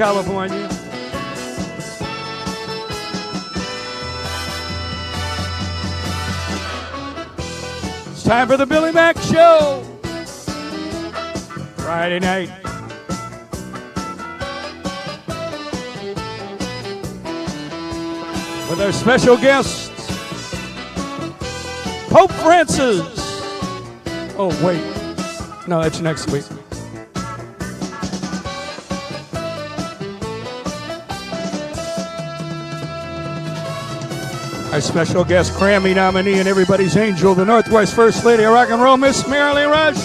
California. It's time for the Billy Mack Show. Friday night. With our special guests, Pope Francis. Oh, wait. No, that's next week. Our special guest, Grammy nominee and everybody's angel, the Northwest First Lady of Rock and Roll, Miss Marilee Rush.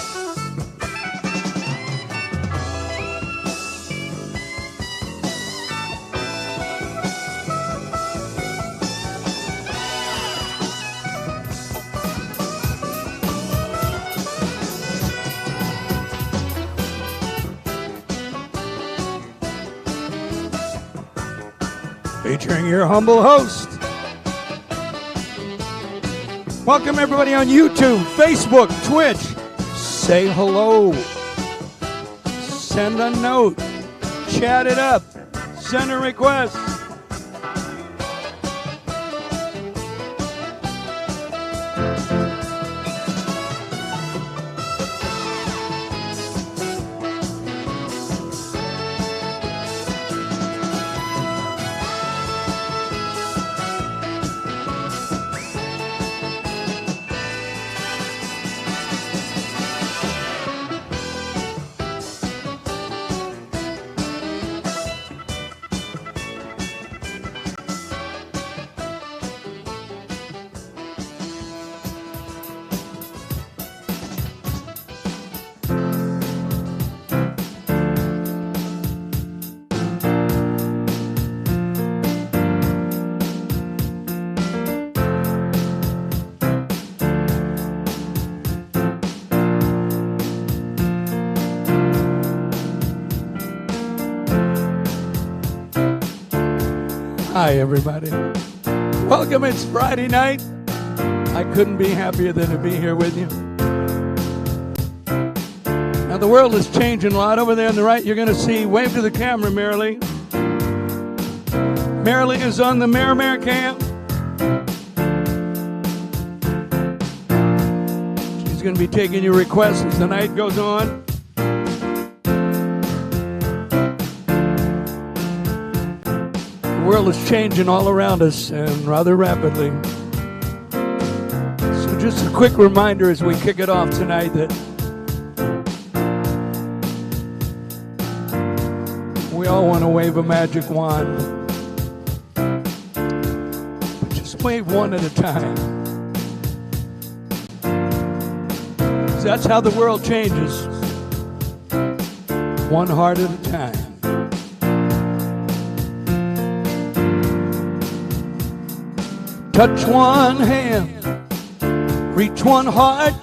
Featuring your humble host. Welcome everybody on YouTube, Facebook, Twitch. Say hello. Send a note. Chat it up. Send a request. Hi, everybody. Welcome. It's Friday night. I couldn't be happier than to be here with you. Now, the world is changing a lot. Over there on the right, you're going to see, wave to the camera, Marilee. Marilee is on the Merrimack camp. She's going to be taking your requests as the night goes on. The world is changing all around us and rather rapidly. So just a quick reminder as we kick it off tonight that we all want to wave a magic wand. But just wave one at a time. 'Cause that's how the world changes. One heart at a time. Touch one hand, reach one heart,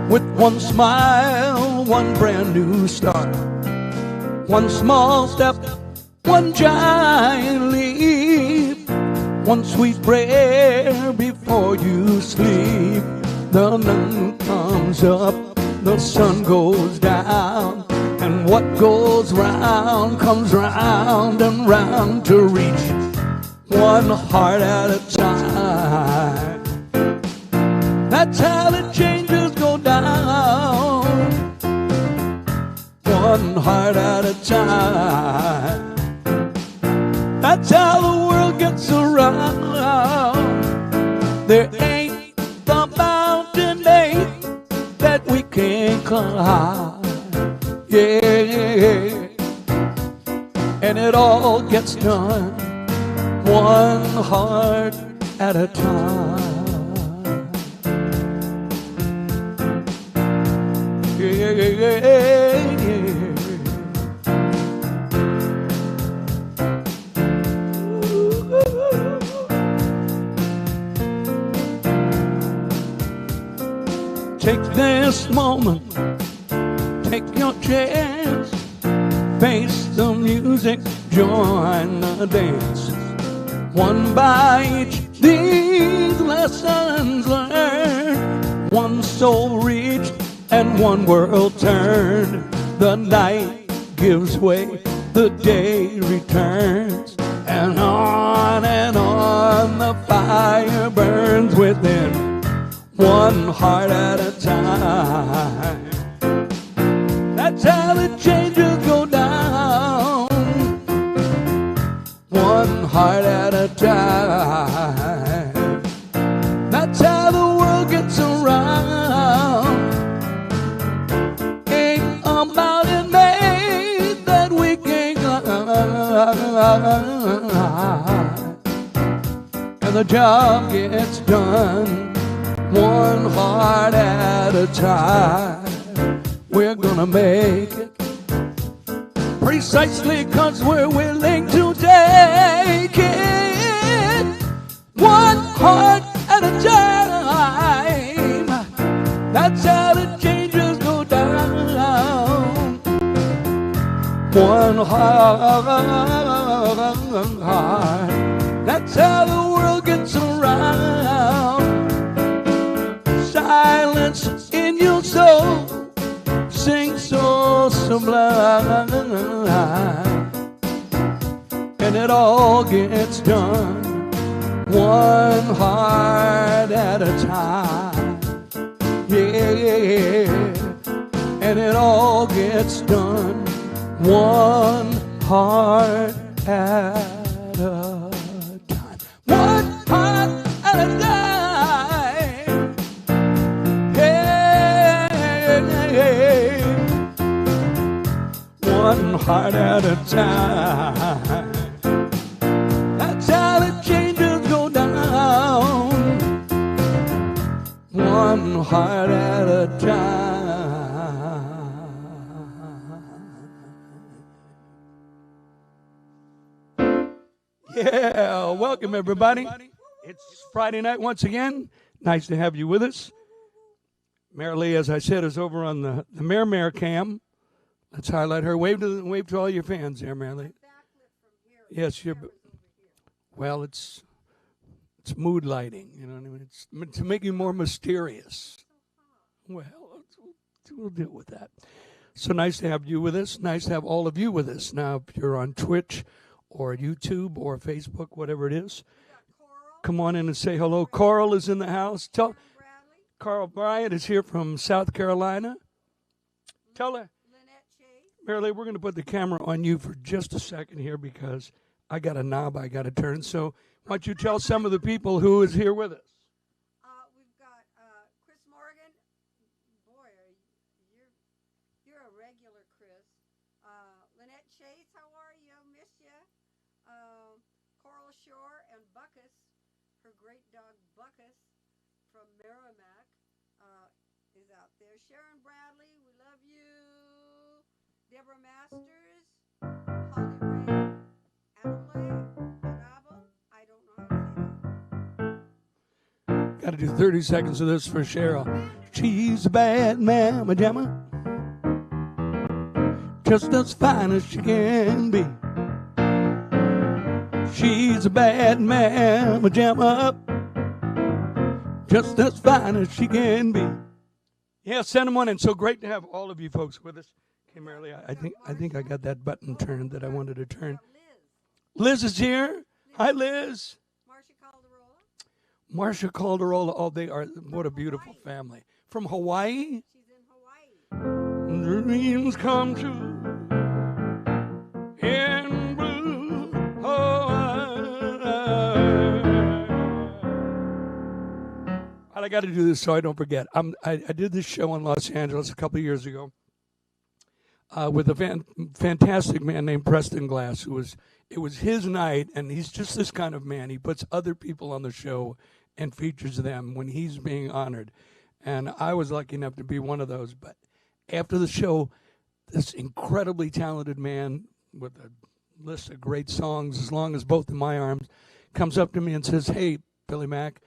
with one smile, one brand new start. One small step, one giant leap, one sweet prayer before you sleep. The moon comes up, the sun goes down, and what goes round comes round and round to reach one heart at a time. That's how the changes go down. One heart at a time. That's how the world gets around. There ain't the mountain that we can't climb. Yeah. And it all gets done. One heart at a time. Yeah, yeah, yeah. Take this moment, take your chance, face the music, join the dance. One by each, these lessons learned, one soul reached and one world turned. The night gives way the day returns, and on the fire burns within, one heart at a time. That's how the changes go down, one heart at a time. That's how the world gets around. Ain't a mountain made that we can't climb, and the job gets done one heart at a time. We're gonna make it precisely 'cause we're willing to take it one heart at a time. That's how the changes go down, one heart. That's how the world gets around. Silence in your soul, sing so sublime, and it all gets done one heart at a time. Yeah, and it all gets done one heart at a time. One heart at a time. Yeah, one heart at a time. That's how the changes go down, one heart at a time. Yeah, welcome everybody. It's Friday night once again. Nice to have you with us. Marilee, as I said, is over on the Mare cam. Let's highlight her. Wave to all your fans there, Marilee. Yes, you're. Well, it's mood lighting. You know what I mean? It's to make you more mysterious. Well, we'll deal with that. So nice to have you with us. Nice to have all of you with us. Now, if you're on Twitch or YouTube or Facebook, whatever it is, come on in and say hello. Coral is in the house. Tell Carl Bryant is here from South Carolina. Tell her. Marilee, we're going to put the camera on you for just a second here because I got a knob I got to turn. So why don't you tell some of the people who is here with us? We've got Chris Morgan. Boy, you're a regular, Chris. Lynette Chase, how are you? Miss you. Coral Shore and Buckus, her great dog Buckus from Merrimack is out there. Sharon Bradley, we love you. Deborah Masters, Holly Ray, Adelaide, Adabo. I don't know how to say that. Got to do 30 seconds of this for Cheryl. She's a bad mama jamma, just as fine as she can be. She's a bad mama jamma, just as fine as she can be. Yeah, send them on in. So great to have all of you folks with us. Okay, Marilee, I think I got that button turned that I wanted to turn. Liz is here. Hi, Liz. Marcia Calderola. Oh, they are, what a beautiful family. From Hawaii? She's in Hawaii. Dreams come true in blue Hawaii. I got to do this so I don't forget. I did this show in Los Angeles a couple of years ago with a fantastic man named Preston Glass, it was his night, and he's just this kind of man. He puts other people on the show and features them when he's being honored. And I was lucky enough to be one of those. But after the show, this incredibly talented man with a list of great songs, as long as both of my arms, comes up to me and says, "Hey, Billy Mack,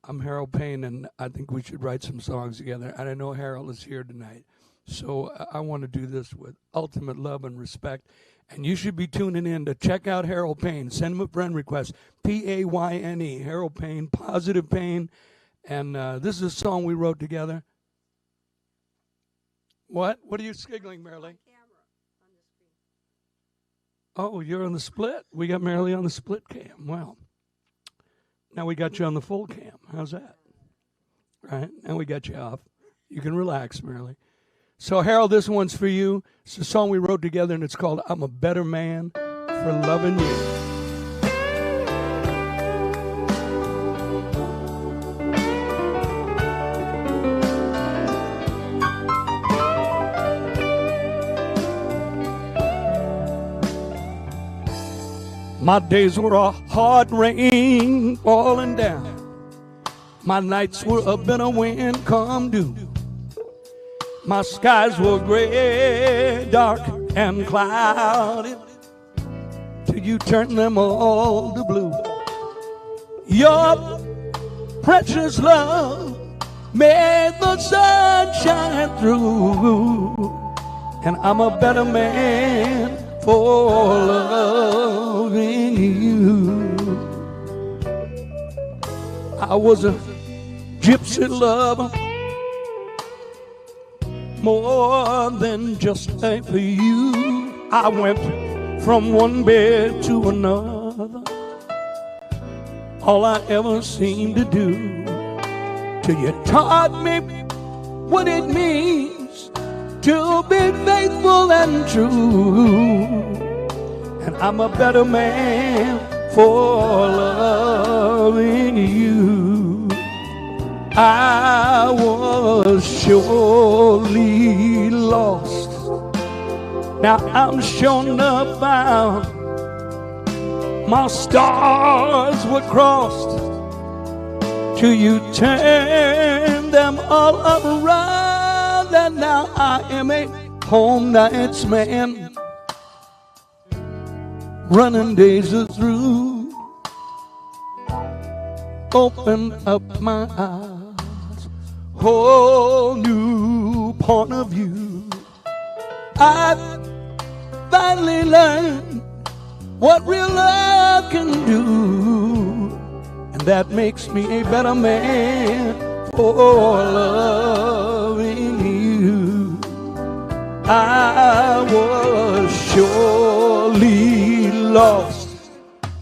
I'm Harold Payne, and I think we should write some songs together. And I know Harold is here tonight. So I want to do this with ultimate love and respect. And you should be tuning in to check out Harold Payne. Send him a friend request. Payne, Harold Payne, Positive Pain. And this is a song we wrote together. What? What are you giggling, Marilee? Oh, you're on the split. We got Marilee on the split cam. Well, now we got you on the full cam. How's that? Right? Now we got you off. You can relax, Marilee. So, Harold, this one's for you. It's a song we wrote together, and it's called I'm a Better Man for Loving You. My days were a hard rain falling down. My nights were a bitter wind come due. My skies were gray, dark, and cloudy, till you turned them all to blue. Your precious love made the sun shine through, and I'm a better man for loving you. I was a gypsy lover, more than just for you. I went from one bed to another, all I ever seemed to do, till you taught me what it means to be faithful and true. And I'm a better man for loving you. I was surely lost, now I'm sure enough found. My stars were crossed till you turned them all around, and now I am a home nights man, running days are through. Open up my eyes, whole new point of view. I finally learned what real love can do, and that makes me a better man for loving you. I was surely lost,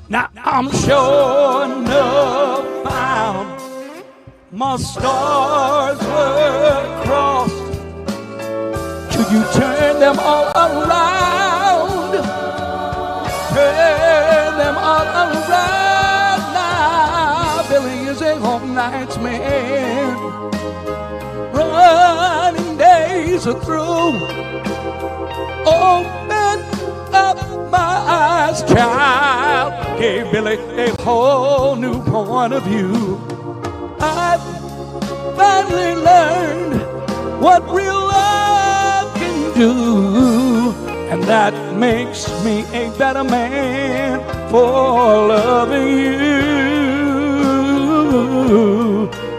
now I'm sure enough found. My stars were crossed till you turned them all around. Turn them all around. Now Billy is a home nights man, running days are through. Open up my eyes, child, gave Billy a whole new point of view. I finally learned what real love can do, and that makes me a better man for loving you.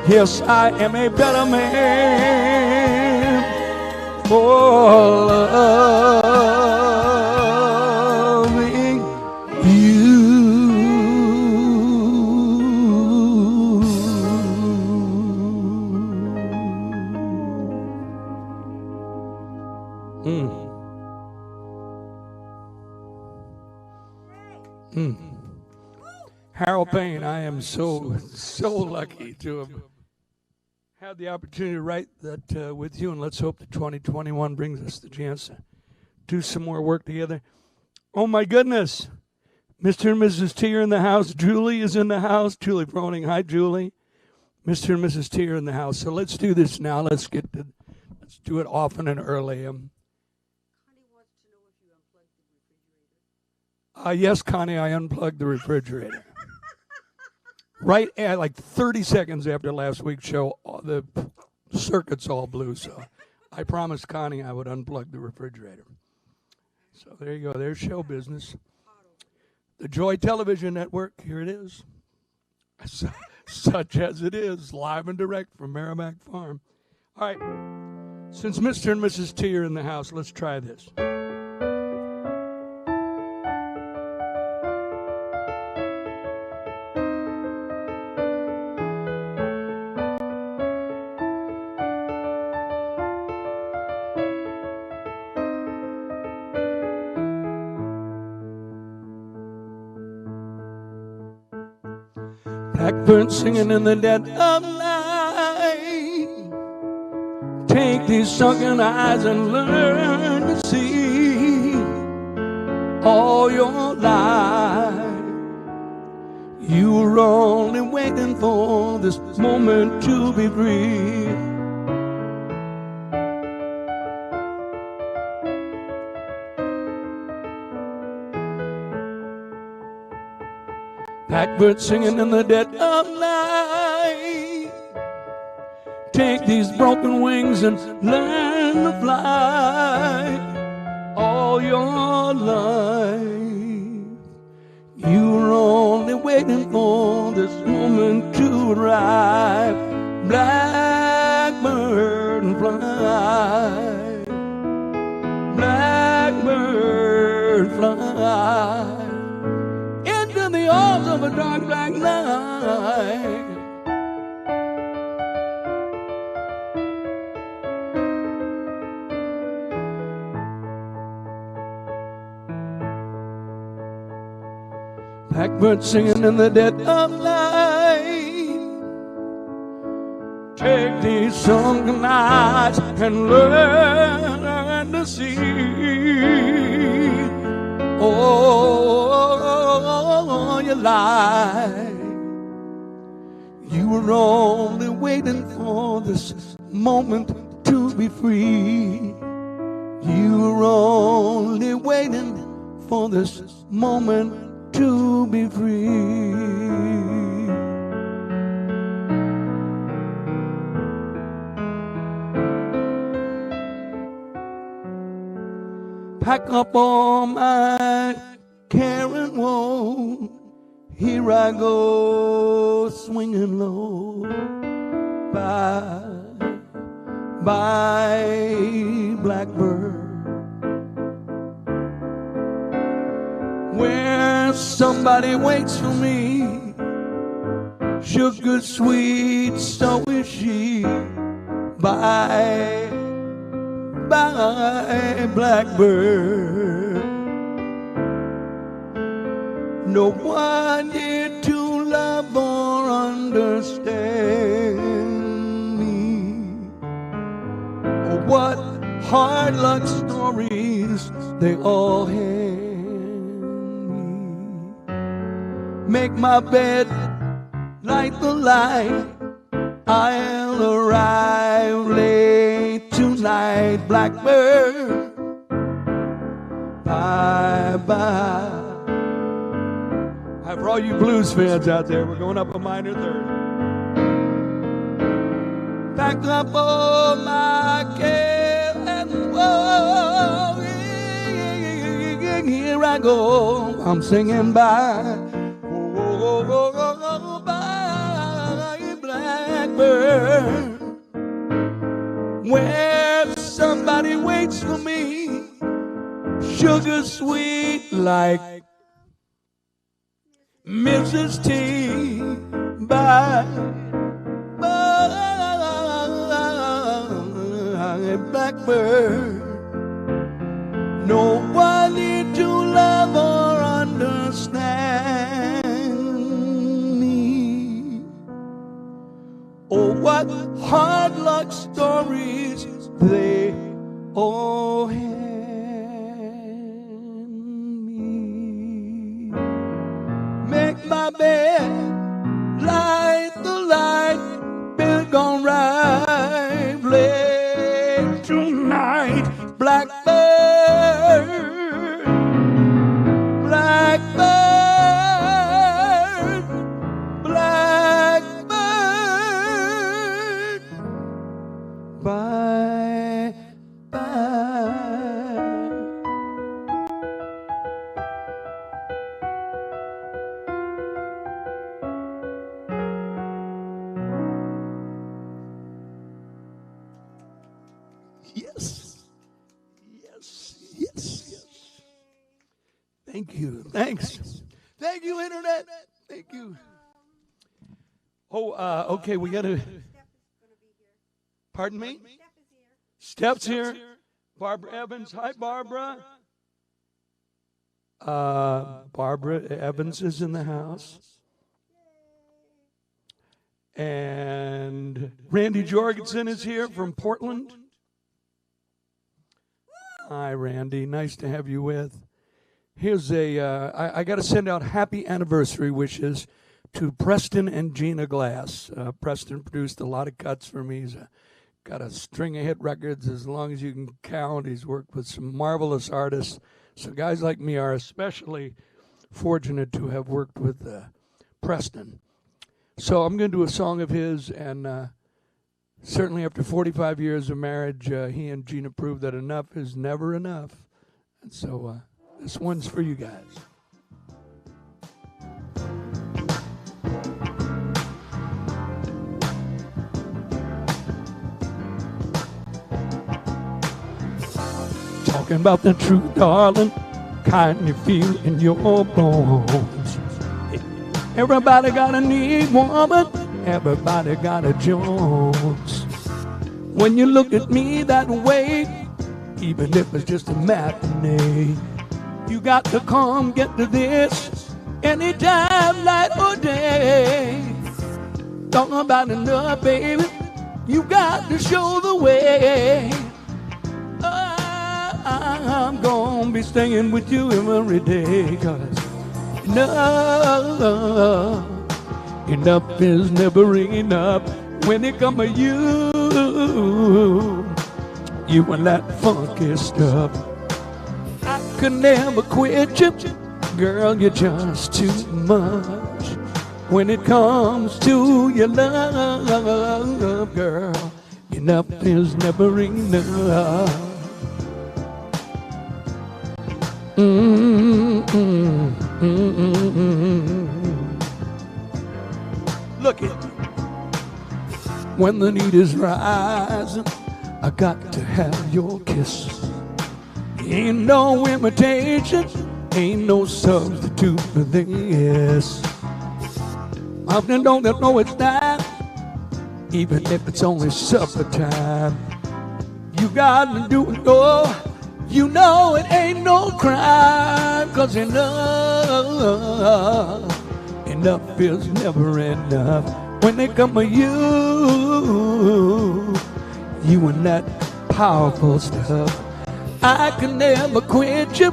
Yes, I am a better man for loving you. Harold Payne, I am so lucky to have had the opportunity to write that with you, and let's hope that 2021 brings us the chance to do some more work together. Oh my goodness, Mr. and Mrs. T are in the house. Julie is in the house. Julie Froning, hi Julie. Mr. and Mrs. T are in the house. So let's do this now. Let's do it often and early. Yes, Connie, I unplugged the refrigerator. Right at like 30 seconds after last week's show, the circuits all blew. So I promised Connie I would unplug the refrigerator. So there you go. There's show business. The Joy Television Network, here it is. Such as it is, live and direct from Merrimack Farm. All right. Since Mr. and Mrs. T are in the house, let's try this. Blackbird singing in the dead of night. Take these sunken eyes and learn to see. All your life you were only waiting for this moment to be free. Blackbird singing in the dead of night. Take these broken wings and learn to fly. All your life you were only waiting for this moment to arrive. Blackbird and fly, blackbird fly into the arms of a dark black night. Blackbird singing in the dead of night. Take these sunken eyes and learn to see. All your life you were only waiting for this moment to be free. You were only waiting for this moment to be free. Pack up all my care and woe. Here I go swinging low. Bye, bye, blackbird. Where somebody waits for me, sugar sweet, so is she. Bye, bye, blackbird. No one here to love or understand me. Oh, what hard luck stories they all have. Make my bed, light the light. I'll arrive late tonight, blackbird. Bye bye. For all you blues fans out there, we're going up a minor third. Pack up all my care and woe. Here I go, I'm singing bye. Bye, blackbird. Where somebody waits for me, sugar sweet like Mrs. T. Bye, bye, blackbird. No one need to love or understand me. Oh, what hard luck stories they all have. Make my bed, light the light, bill gon' ride late tonight, blackbird, blackbird, blackbird, bye, bye. Yes, yes, yes, yes. Thank you. Thanks. Thank you, Internet. Thank you. Oh, okay, we got to. Pardon me? Steph's here. Barbara Evans. Hi, Barbara. Barbara Evans is in the house. And Randy Jorgensen is here from Portland. Hi, Randy. Nice to have you with. Here's I got to send out happy anniversary wishes to Preston and Gina Glass. Preston produced a lot of cuts for me. He's got a string of hit records as long as you can count. He's worked with some marvelous artists. So guys like me are especially fortunate to have worked with Preston. So I'm going to do a song of his, and certainly after 45 years of marriage, he and Gina proved that enough is never enough. And so this one's for you guys. Talking about the truth, darling, kind you feel in your bones. Everybody got a need, woman. Everybody got a Jones. When you look at me that way, even if it's just a matinee, you got to come get to this anytime, night or day. Talking about enough, baby, you got to show the way. I'm gonna be staying with you every day, 'cause enough is never enough when it comes to you and that funky stuff. I could never quit you, girl, you're just too much. When it comes to your love, girl, enough is never enough. Look it. When the need is rising, I got to have your kiss. Ain't no imitation, ain't no substitute for this. Often don't know it's not, even if it's only supper time. You gotta do it, oh. You know it ain't no crime, 'cause enough is never enough when they come to you and that powerful stuff. I can never quit you,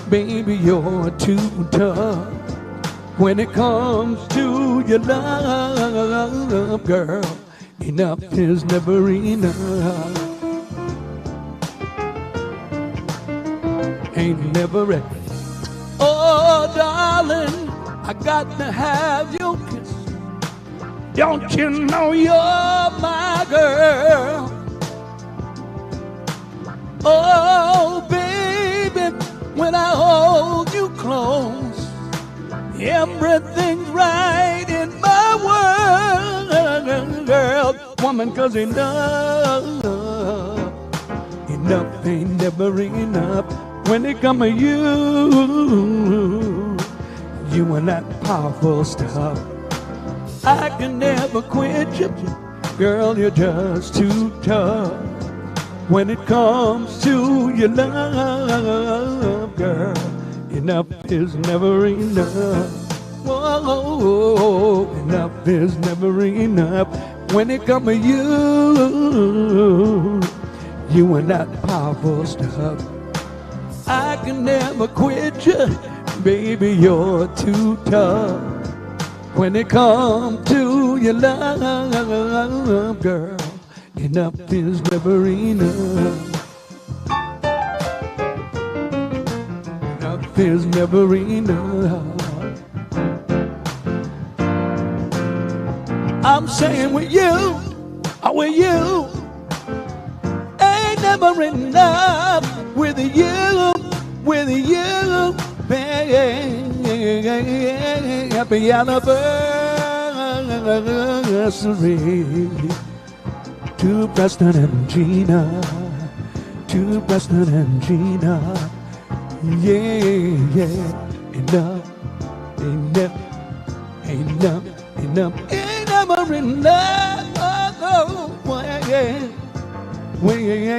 baby, you're too tough. When it comes to your love, girl, enough is never enough. Ain't never ready. Oh, darling, I got to have your kiss. Don't you know you're my girl? Oh, baby, when I hold you close, everything's right in my world, girl, woman, 'cause enough ain't never enough. When it come to you and that powerful stuff, I can never quit you, girl, you're just too tough. When it comes to your love, girl, enough is never enough. Whoa, enough is never enough. When it come to you and that powerful stuff, I can never quit you, baby, you're too tough. When it comes to your love, girl, enough is never enough. Enough is never enough. I'm saying with you, ain't never enough. With you, baby, happy anniversary to Preston and Gina, to Preston and Gina. Yeah, enough, ain't never enough. Oh, yeah. Well, yeah.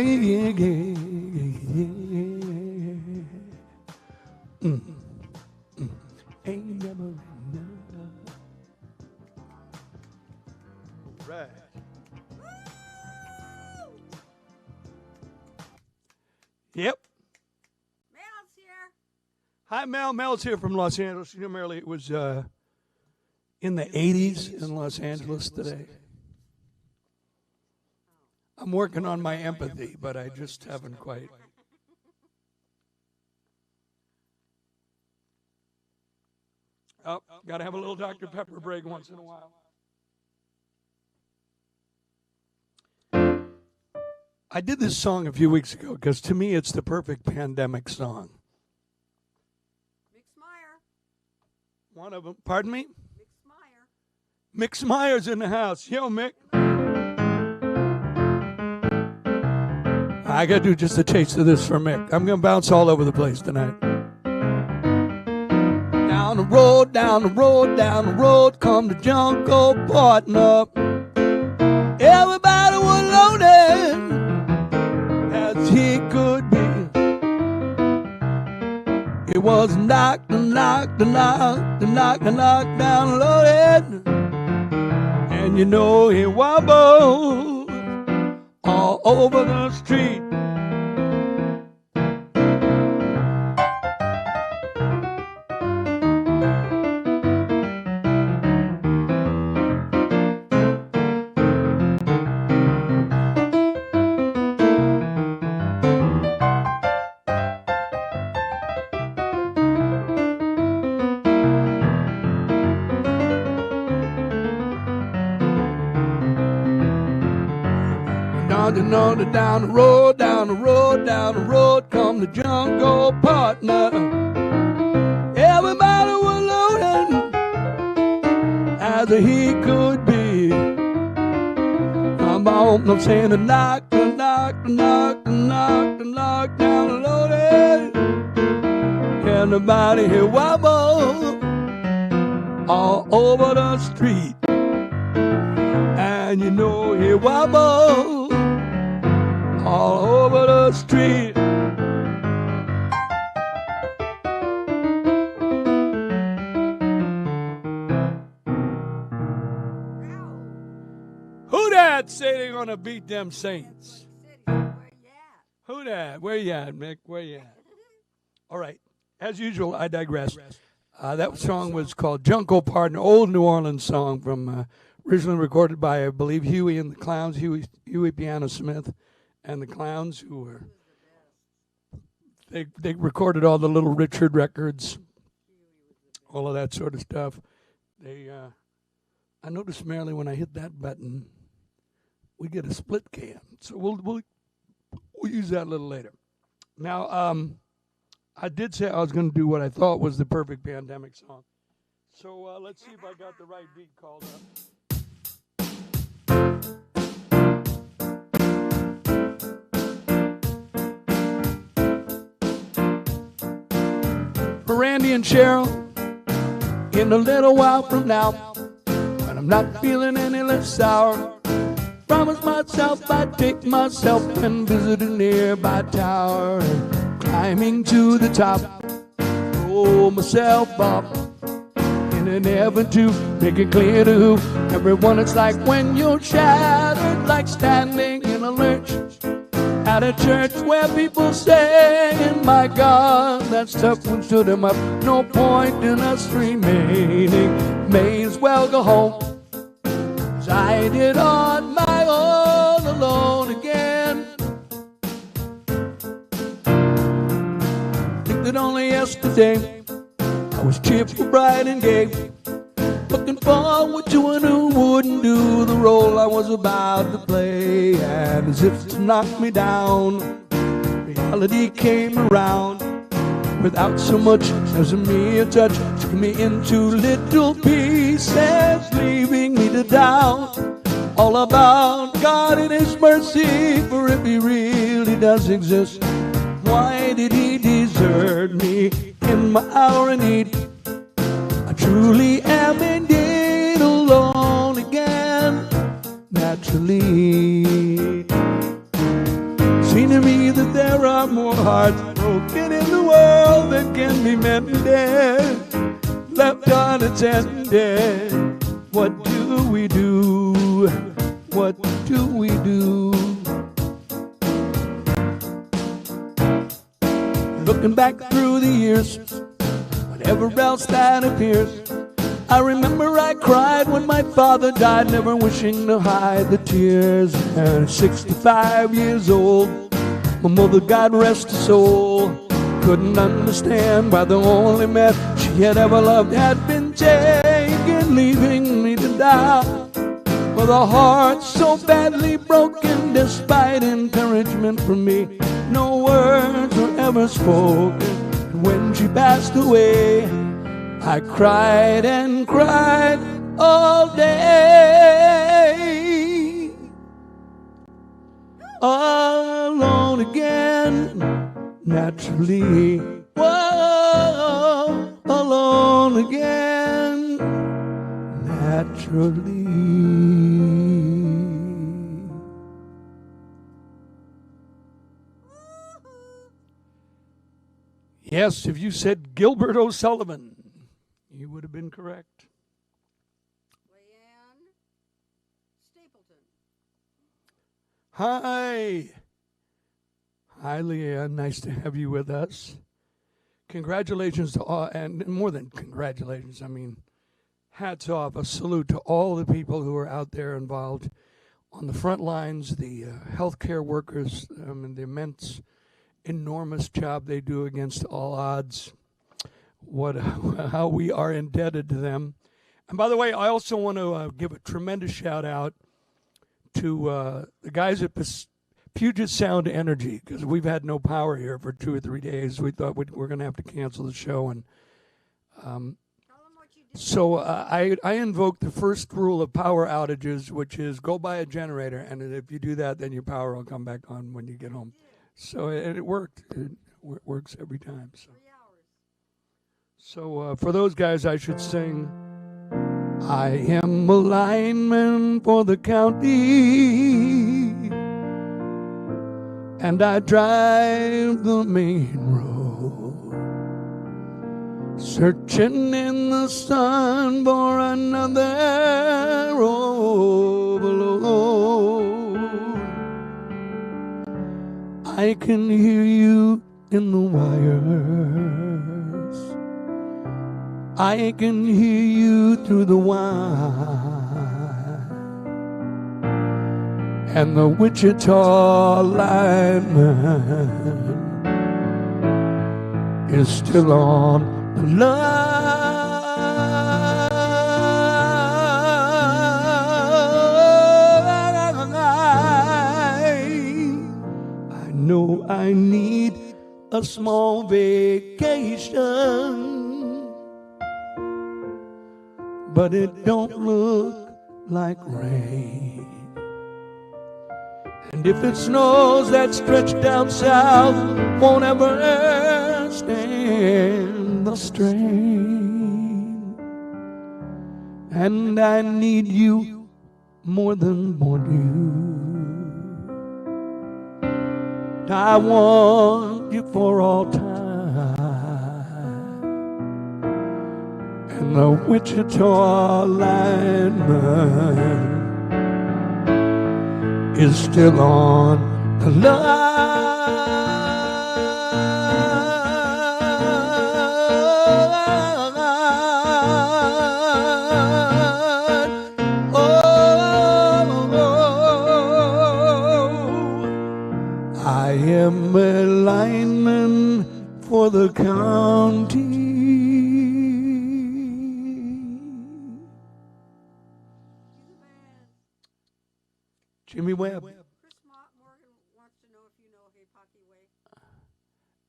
Ain't never enough. Hi, Mel. Mel's here from Los Angeles. You know, Merrily, it was in the 80s in Los Angeles today. I'm working on my empathy, but I just haven't quite. Oh, got to have a little Dr. Pepper break once in a while. I did this song a few weeks ago because to me it's the perfect pandemic song. Mix Meyer. One of them. Pardon me? Mix Meyer. Mix Meyer's in the house. Yo, Mick. I got to do just a taste of this for Mick. I'm going to bounce all over the place tonight. Down the road, down the road, down the road, come the Jungle partner. Everybody was loaded as he could be. It was knock, knock, knock, knock, knock, down loaded. And you know he wobbled all over the street. Down the road, down the road, down the road, come the Jungle partner. Everybody was loaded as he could be. I'm saying a knock, knock, knock, knock, knock, down the loaded. And the body here wobble all over the street. And you know he wobble all over the street. Who that say they gonna beat them Saints? Who that? Where you at, Mick? Where you at? All right. As usual, I digress. That song was called Jungle Partner, old New Orleans song from originally recorded by, I believe, Huey and the Clowns, Huey Piano Smith. And the Clowns, who were, they recorded all the Little Richard records, all of that sort of stuff. I noticed, Marilyn, when I hit that button, we get a split cam. So we'll use that a little later. Now, I did say I was going to do what I thought was the perfect pandemic song. So let's see if I got the right beat called up. For Randy and Cheryl, in a little while from now, when I'm not feeling any less sour, promise myself I'd take myself and visit a nearby tower, and climbing to the top, roll myself up in an effort to make it clear to everyone it's like when you're shattered, like standing in a lurch at a church where people saying, my God, that stuff one stood him up. No point in us remaining. May as well go home as I did on my own, alone again. Think that only yesterday I was cheerful, bright and gay, looking forward to one who wouldn't do the role I was about to play. And as if to knock me down, reality came around without so much as a mere touch, took me into little pieces, leaving me to doubt all about God and His mercy. For if He really does exist, why did He desert me in my hour of need? I truly am indeed alone again, naturally. Seems to me that there are more hearts broken in the world than can be mended, left unattended. What do we do? What do we do? Looking back through the years, whatever else that appears. I remember I cried when my father died, never wishing to hide the tears. And at 65 years old, my mother, God rest her soul, couldn't understand why the only man she had ever loved had been taken, leaving me to die with a heart so badly broken. Despite encouragement from me, no words were ever spoken. And when she passed away, I cried and cried all day. Alone again, naturally. Whoa, alone again, naturally. Yes, if you said Gilbert O'Sullivan, you would have been correct. Leanne Stapleton. Hi. Hi, Leanne. Nice to have you with us. Congratulations to all, and more than congratulations, I mean, hats off, a salute to all the people who are out there involved on the front lines, the healthcare workers, and the immense, enormous job they do against all odds. How we are indebted to them. And by the way, I also want to give a tremendous shout out to the guys at Puget Sound Energy, because we've had no power here for 2 or 3 days. We thought we're going to have to cancel the show, and so I invoke the first rule of power outages, which is go buy a generator, and if you do that, then your power will come back on when you get home. So it worked. It works every time. So for those guys, I should sing, I am a lineman for the county, and I drive the main road, searching in the sun for another overload. I can hear you in the wires, I can hear you through the wire, and the Wichita lineman is still on the line. I know I need a small vacation, but it don't look like rain. And if it snows, that stretch down south won't ever stand the strain. And I need you more than you. I want you for all time. And the Wichita lineman is still on the line. I am a lineman for the county. Jimmy Webb. Chris Morgan wants to know if you know Hey Pocky Way.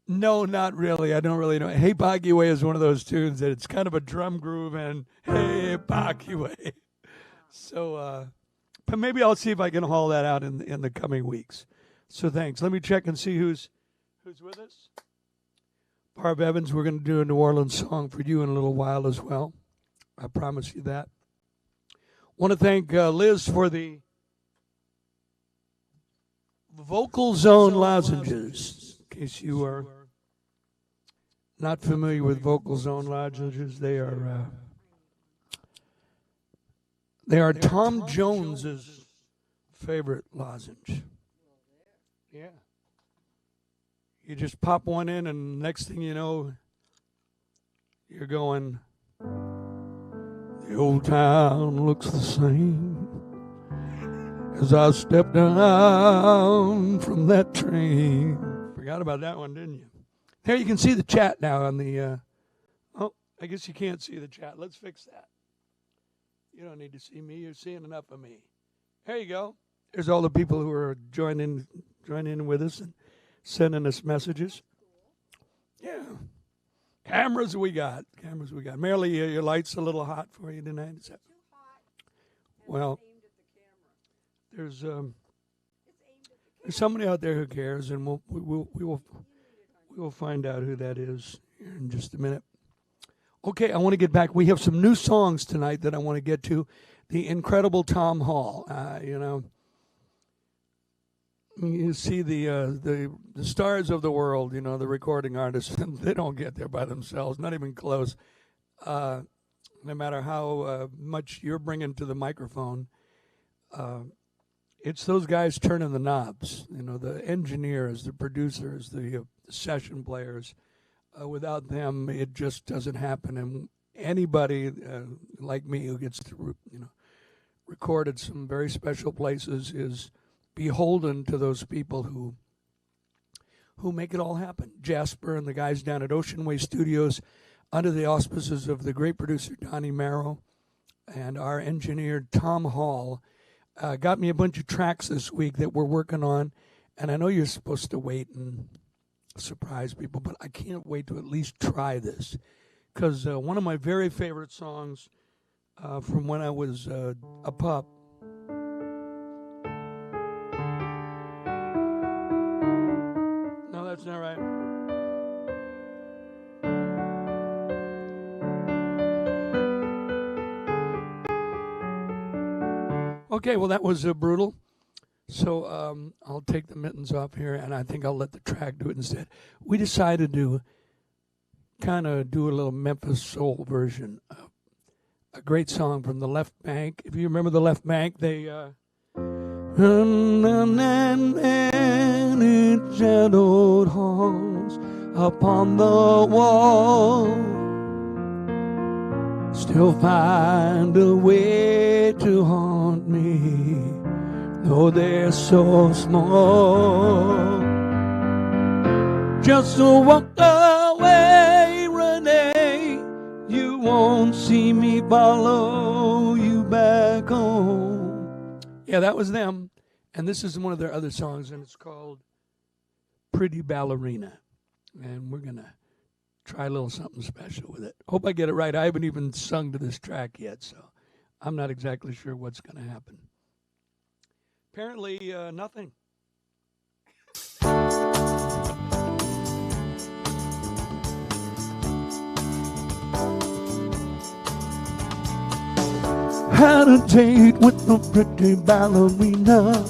No, not really. I don't really know. Hey Pocky Way is one of those tunes that it's kind of a drum groove and Hey Pocky Way. So, but maybe I'll see if I can haul that out in the coming weeks. So thanks. Let me check and see who's with us. Barb Evans, we're going to do a New Orleans song for you in a little while as well. I promise you that. Want to thank Liz for the Vocal Zone lozenges. In case you are not familiar with Vocal Zone lozenges, they are Tom Jones's favorite lozenge. Yeah. You just pop one in, and next thing you know, you're going, the old town looks the same as I step down from that train. Forgot about that one, didn't you? There, you can see the chat now on the, oh, I guess you can't see the chat. Let's fix that. You don't need to see me. You're seeing enough of me. There you go. There's all the people who are joining with us and sending us messages. Yeah. Cameras we got. Marilee, your light's a little hot for you tonight. Is that? Well, there's somebody out there who cares, and we will find out who that is here in just a minute. Okay, I want to get back. We have some new songs tonight that I want to get to. The incredible Tom Hall. You see the stars of the world. The recording artists. They don't get there by themselves. Not even close. No matter how much you're bringing to the microphone, it's those guys turning the knobs. The engineers, the producers, the session players. Without them, it just doesn't happen. And anybody like me who gets to, record at some very special places is beholden to those people who make it all happen. Jasper and the guys down at Ocean Way Studios, under the auspices of the great producer Donnie Marrow and our engineer Tom Hall, got me a bunch of tracks this week that we're working on. And I know you're supposed to wait and surprise people, but I can't wait to at least try this, because one of my very favorite songs from when I was a pup. No, that's not right. Okay, well, that was brutal. So I'll take the mittens off here, and I think I'll let the track do it instead. We decided to kind of do a little Memphis soul version of a great song from the Left Bank. If you remember the Left Bank, they shadowed halls upon the wall still find a way to haunt me. Though they're so small, just walk away, Renee. You won't see me follow you back home. Yeah, that was them. And this is one of their other songs, and it's called Pretty Ballerina. And we're going to try a little something special with it. Hope I get it right. I haven't even sung to this track yet, so I'm not exactly sure what's going to happen. Apparently, nothing. Had a date with a pretty ballerina,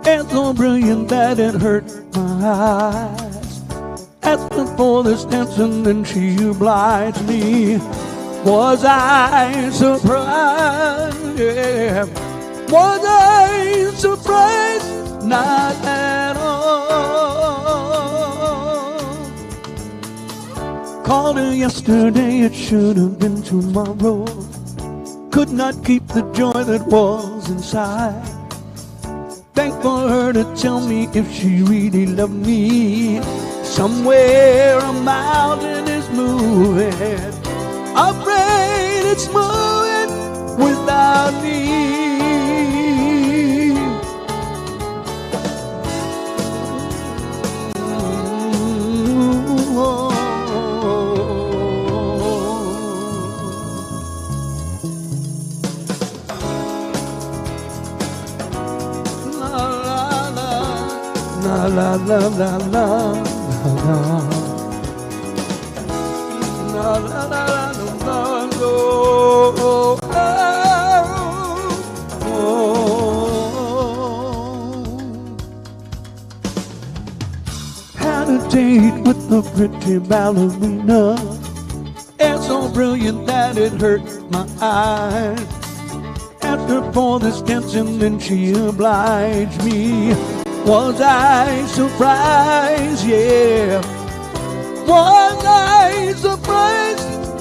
and so brilliant that it hurt my eyes. Asked her for this dancing, and she obliged me. Was I surprised? Yeah. Was I surprised? Not at all. Called her yesterday, it should have been tomorrow. Could not keep the joy that was inside. Thank for her to tell me if she really loved me. Somewhere a mountain is moving, afraid it's moving without me. La la la la la la la la la Had a date with a pretty ballerina, and so brilliant that it hurt my eyes. Asked her for this dancing, and she obliged me. Was I surprised? Yeah. Was I surprised?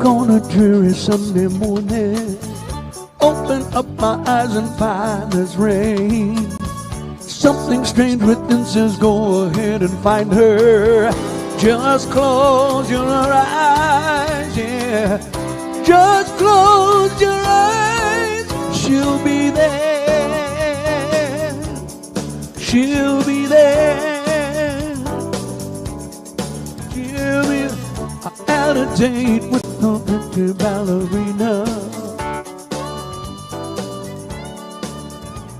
woke on a dreary Sunday morning, open up my eyes and find there's rain. Something strange within says go ahead and find her. Just close your eyes, yeah. Just close your eyes. She'll be there. She'll be there. She'll be at a date with a pretty ballerina.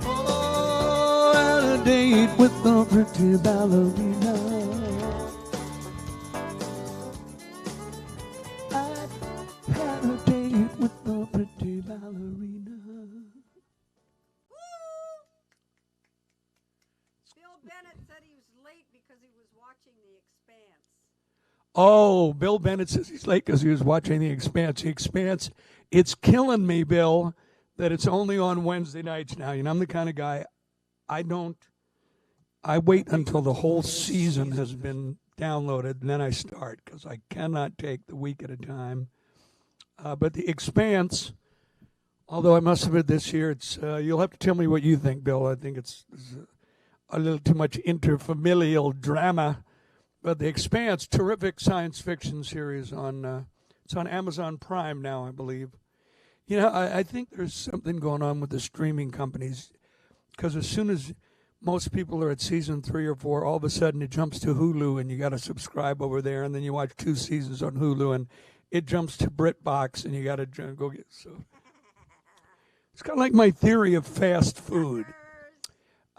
Oh, at a date with a pretty ballerina. Had a date with a pretty ballerina. Bill Bennett said he was late because he was watching The Expanse. Oh, Bill Bennett says he's late because he was watching The Expanse. The Expanse, it's killing me, Bill, that it's only on Wednesday nights now. You know, I'm the kind of guy, I wait until the whole season has been downloaded, and then I start, because I cannot take the week at a time. But The Expanse, although I must admit this year, it's you'll have to tell me what you think, Bill. I think it's a little too much interfamilial drama. But The Expanse, terrific science fiction series on it's on Amazon Prime now, I believe. You know, I think there's something going on with the streaming companies, because as soon as most people are at season 3 or 4, all of a sudden it jumps to Hulu and you got to subscribe over there, and then you watch 2 seasons on Hulu, and it jumps to BritBox and you got to go get. So it's kind of like my theory of fast food.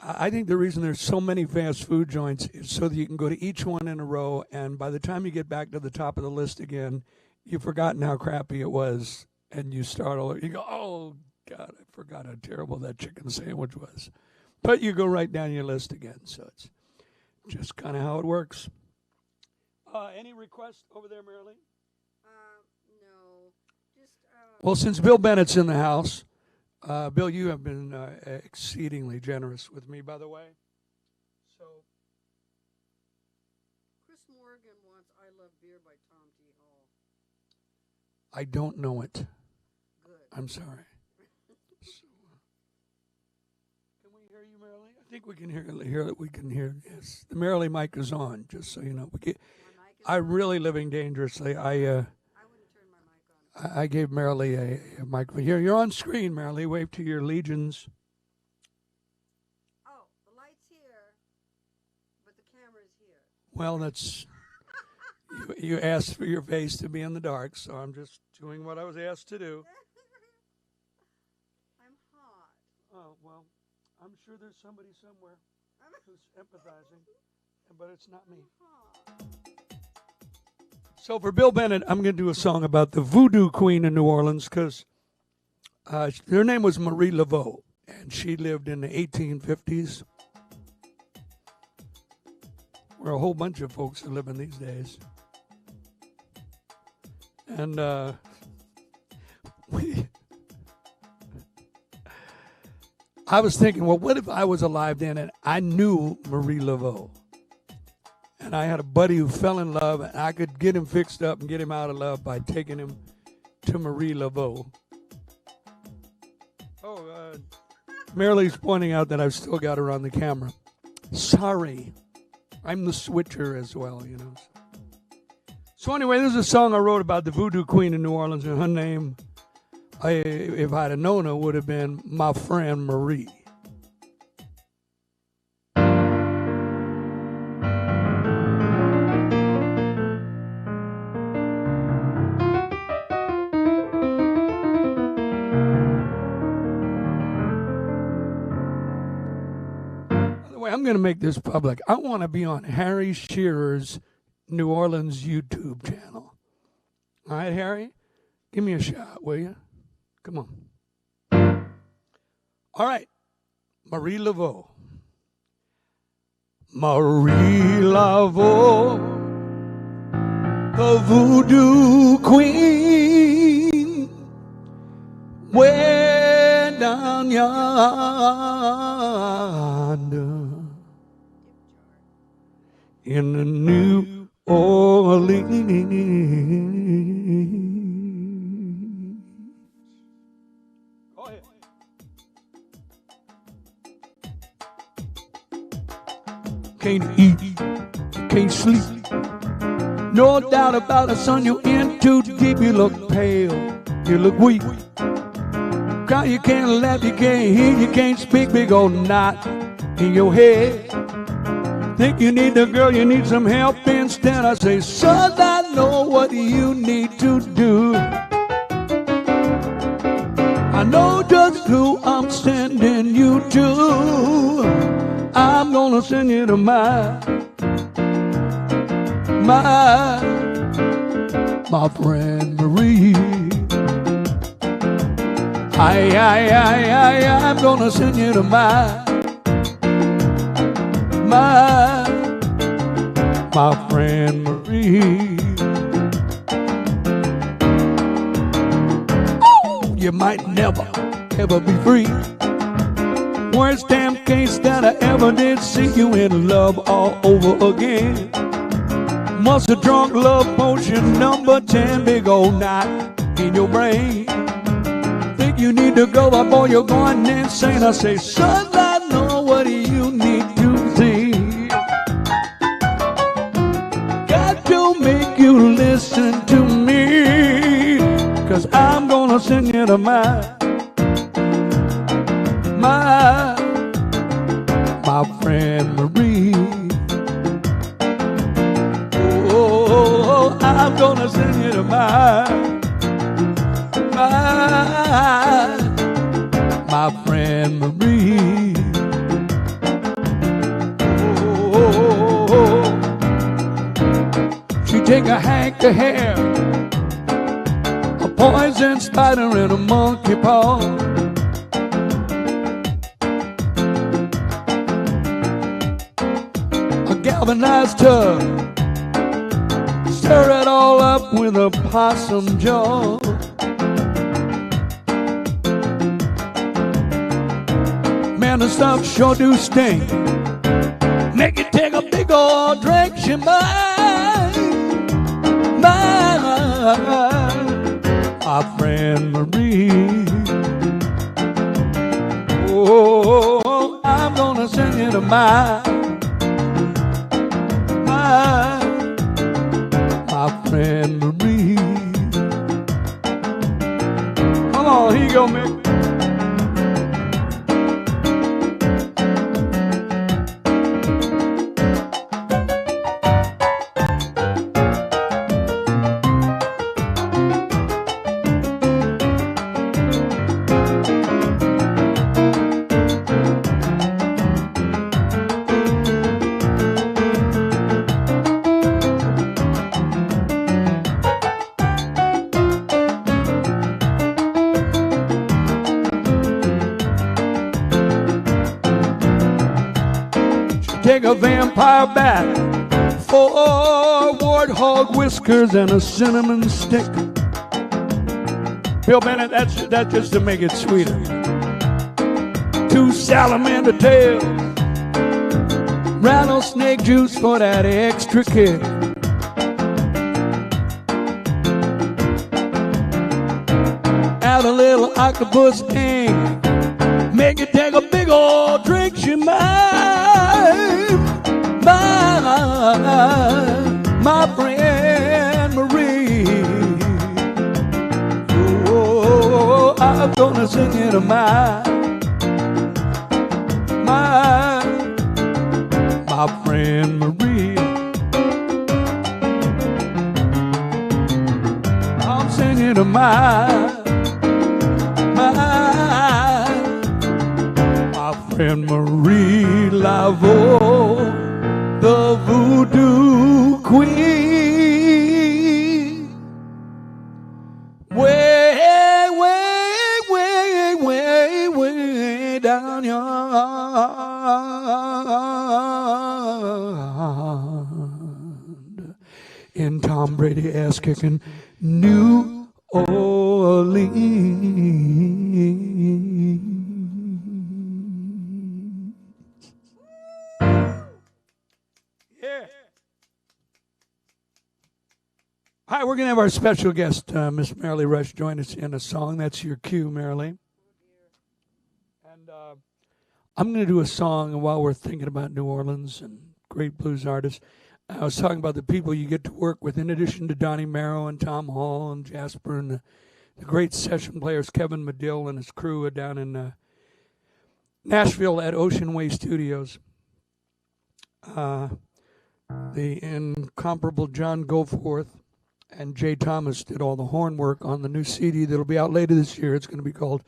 I think the reason there's so many fast food joints is so that you can go to each one in a row, and by the time you get back to the top of the list again, you've forgotten how crappy it was, and you start all over. You go, oh, God, I forgot how terrible that chicken sandwich was. But you go right down your list again, so it's just kind of how it works. Any requests over there, Marilee? No. Just, Well, since Bill Bennett's in the house, Bill, you have been exceedingly generous with me, by the way. So, Chris Morgan wants I Love Beer by Tom T. Hall. I don't know it. Good. I'm sorry. So, can we hear you, Marilee? I think we can hear that. We can hear. Yes, the Marilee mic is on. Just so you know, I'm really living dangerously. I wouldn't turn my mic on. I gave Marilee a microphone. Here, you're on screen, Marilee. Wave to your legions. Oh, the light's here, but the camera's here. Well, that's you asked for your face to be in the dark, so I'm just doing what I was asked to do. I'm hot. Oh, well, I'm sure there's somebody somewhere who's empathizing, but it's not me. So for Bill Bennett, I'm going to do a song about the voodoo queen in New Orleans, because her name was Marie Laveau, and she lived in the 1850s, where a whole bunch of folks are living these days. And I was thinking, well, what if I was alive then and I knew Marie Laveau? And I had a buddy who fell in love, and I could get him fixed up and get him out of love by taking him to Marie Laveau. Oh, Marilee's pointing out that I've still got her on the camera. Sorry. I'm the switcher as well, you know. So anyway, this is a song I wrote about the voodoo queen in New Orleans, and her name, if I'd have known her, would have been My Friend Marie. I'm going to make this public. I want to be on Harry Shearer's New Orleans YouTube channel. All right, Harry? Give me a shot, will you? Come on. All right. Marie Laveau. Marie Laveau, the voodoo queen, way down yonder in the New Orleans. can't eat, you can't sleep. No doubt about it, son, you're in too deep. You look pale, you look weak. Cry, you can't laugh, you can't hear, you can't speak. Big old knot in your head. Think you need a girl, you need some help instead. I say, son, I know what you need to do. I know just who I'm sending you to. I'm gonna send you to my friend Marie. I'm gonna send you to my friend Marie. Oh, you might never, ever be free. Worst damn case that I ever did. See you in love all over again. Must have drunk love potion number 10. Big old knot in your brain. Think you need to go up or you're going insane. I say, son, I know what you need to see. Got to make you listen to me, 'cause I'm gonna send you to my friend Marie. Oh, I'm gonna send you to my friend Marie. Oh, she take a hank of hair, a poison spider and a monkey paw. A galvanized tub, stir it all up with a possum jaw. Man, the stuff sure do stink. Make you take a big old drink. She my friend Marie. Oh, I'm gonna send you to my friend Marie. Come on, here you go, Mick. Take a vampire bat, 4 warthog whiskers, and a cinnamon stick. Bill Bennett, that's just to make it sweeter. 2 salamander tails, rattlesnake juice for that extra kick. Add a little octopus ink, make it take a big old drink. She my friend Marie. Oh, I'm gonna send you to my friend Marie. I'm sending you to my friend Marie Laveau, the voodoo queen. Way, way, way, way, way down yonder in Tom Brady ass-kicking New Orleans. Hi, we're going to have our special guest, Miss Marilee Rush, join us in a song. That's your cue, Marilee. And I'm going to do a song while we're thinking about New Orleans. And, of great blues artists. I was talking about the people you get to work with, in addition to Donnie Merrow and Tom Hall and Jasper and the great session players, Kevin Medill and his crew down in Nashville at Ocean Way Studios. The incomparable John Goforth and Jay Thomas did all the horn work on the new CD that'll be out later this year. It's going to be called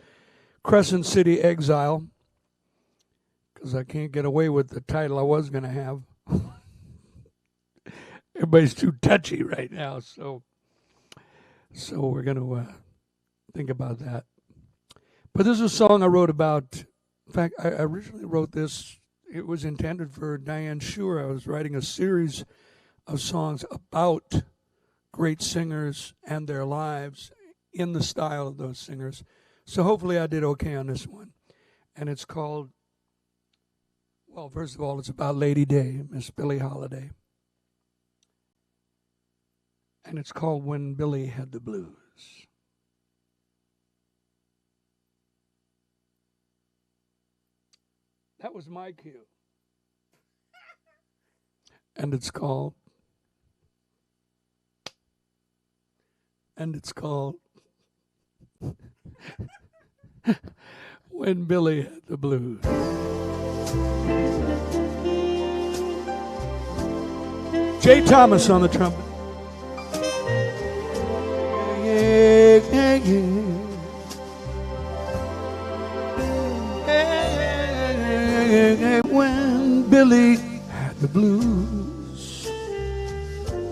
Crescent City Exile, because I can't get away with the title I was going to have. Everybody's too touchy right now, so we're going to think about that. But this is a song I wrote about. In fact, I originally wrote this. It was intended for Diane Shure. I was writing a series of songs about great singers and their lives in the style of those singers. So hopefully I did okay on this one. And it's called, well, first of all, it's about Lady Day, Miss Billie Holiday. And it's called When Billie Had the Blues. That was my cue. And it's called When Billie Had the Blues. Jay Thomas on the trumpet. Yeah, yeah, yeah. When Billie had the blues,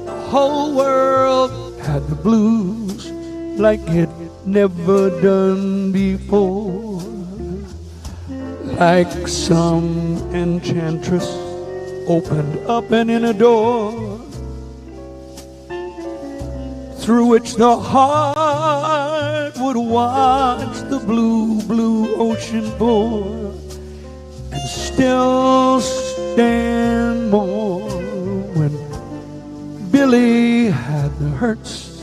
the whole world had the blues like it never done before. Like some enchantress opened up an inner door through which the heart would watch the blue, blue ocean pour and still stand more. When Billie had the hurts,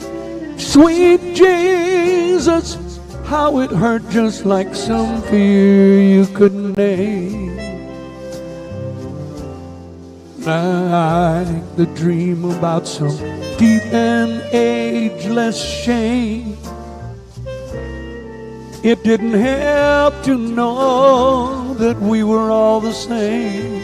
sweet Jesus, how it hurt, just like some fear you couldn't name. Like the dream about some deep and ageless shame. It didn't help to know that we were all the same,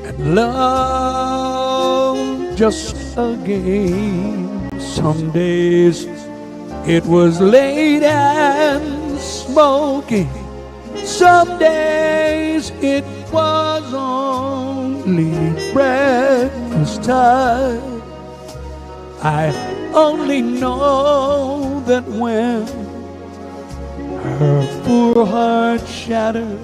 and love just a game. Some days it was late and smoky, some days it was only breakfast time. I only know that when her poor heart shattered,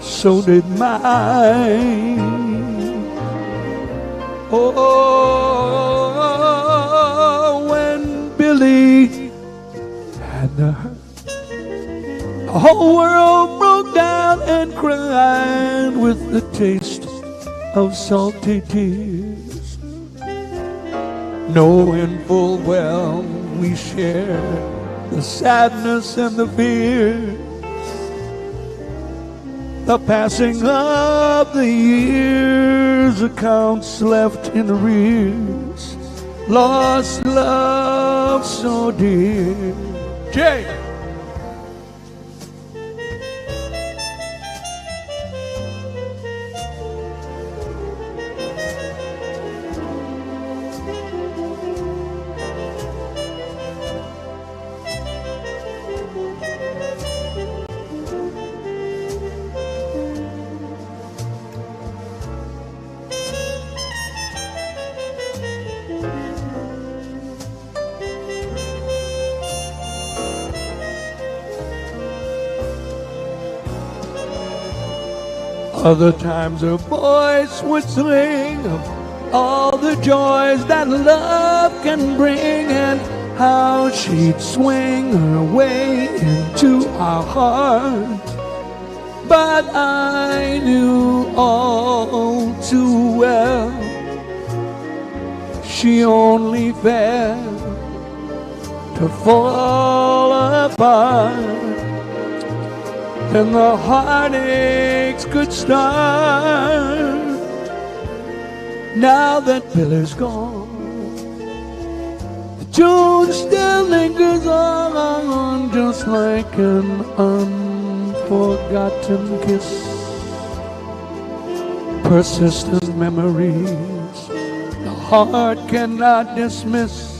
so did mine. Oh, when Billie had the hurt, the whole world broke down and cried with the taste of salty tears, knowing full well we share the sadness and the fear. The passing of the years, accounts left in arrears, lost love so dear. Jay! Other times her voice would sing of all the joys that love can bring, and how she'd swing her way into our heart. But I knew all too well she only fell to fall apart. and the heartaches could start. Now that Billy's gone, the tune still lingers on, just like an unforgotten kiss. Persistent memories the heart cannot dismiss.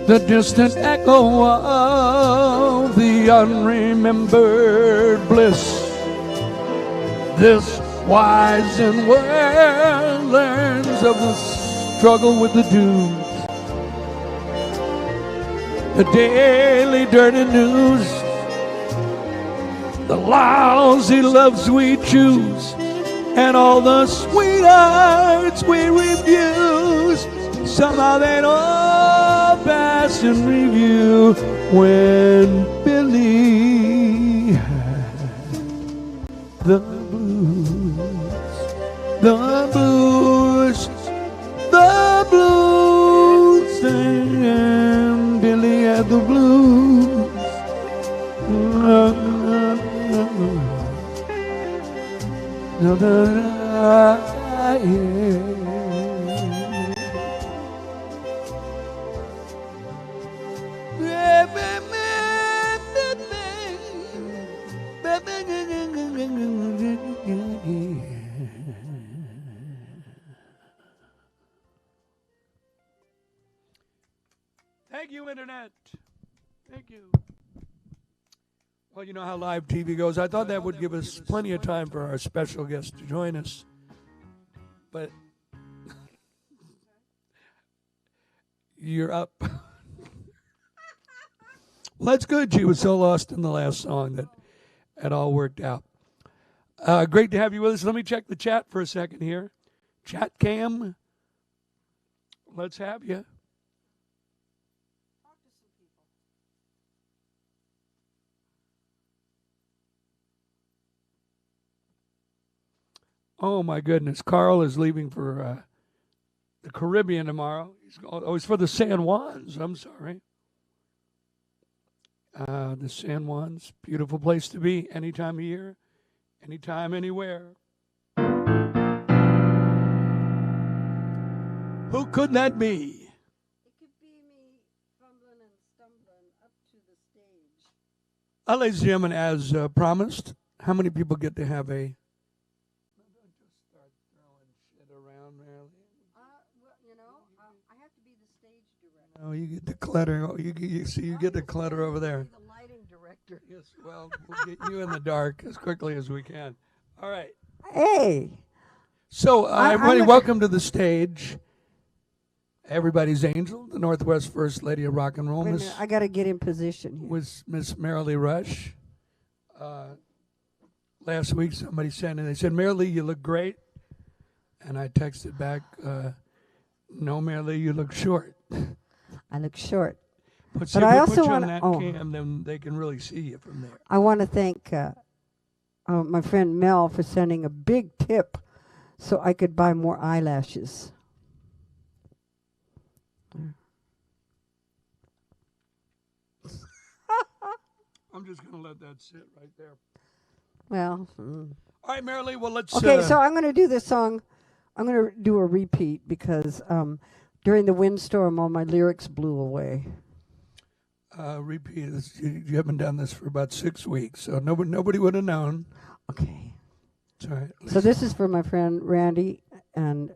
The distant echo of the unremembered bliss. This wise and world learns of the struggle with the dues, the daily dirty news, the lousy loves we choose, and all the sweethearts we refuse. Somehow they'd all pass in review when Billy had the blues, the blues, the blues, and Billy had the blues. Thank you, Internet. Thank you. Well, you know how live TV goes. I thought that would give us plenty of time for our special guest to join us. But you're up. Well, that's good. She was so lost in the last song that it all worked out. Great to have you with us. Let me check the chat for a second here. Chat cam. Let's have you. Oh, my goodness. Carl is leaving for the Caribbean tomorrow. He's for the San Juans. I'm sorry. The San Juans, beautiful place to be any time of year, anytime, anywhere. Who could that be? It could be me fumbling and stumbling up to the stage. Ladies and gentlemen, as promised, how many people get to have a... Oh, you get the clutter. Oh, you get the clutter over there. The lighting director. Yes, well, we'll get you in the dark as quickly as we can. All right. Hey. So, everybody, welcome to the stage. Everybody's angel, the Northwest First Lady of Rock and Roll. I got to get in position here. Was Miss Marilee Rush. Last week, somebody sent in. They said, Marilee, you look great. And I texted back, no, Marilee, you look short. I look short. But I also want to cam, then they can really see you from there. I want to thank my friend Mel for sending a big tip so I could buy more eyelashes. I'm just going to let that sit right there. Well. All right, Marilee, well, let's... Okay, so I'm going to do this song. I'm going to do a repeat because during the windstorm, all my lyrics blew away. Repeat. You haven't done this for about 6 weeks, so nobody would have known. Okay. It's all right. So this is for my friend Randy and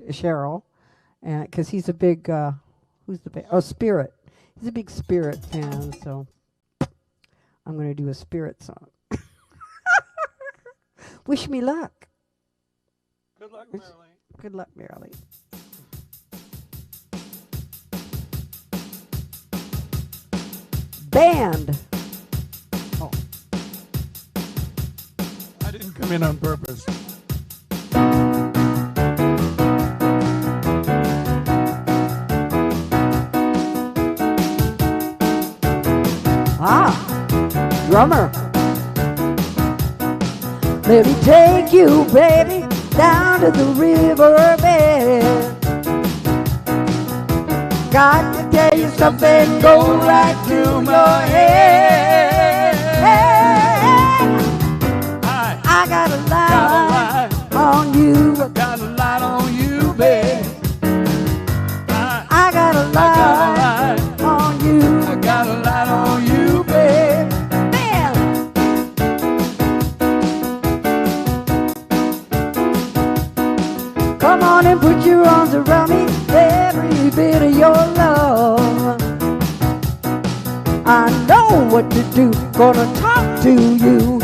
Cheryl, because he's a big, Spirit. He's a big Spirit fan, so I'm going to do a Spirit song. Wish me luck. Good luck, Marilee. Good luck, Marilee. Band. Oh. I didn't come in on purpose. Drummer. Let me take you, baby, down to the riverbed. Got to tell you something, go right through your head. I got a light on you. I got a light on you, babe. I got a light on you. I got a light on you, babe. Man. Come on and put your arms around me, every bit of your love. I know what to do, gonna talk to you.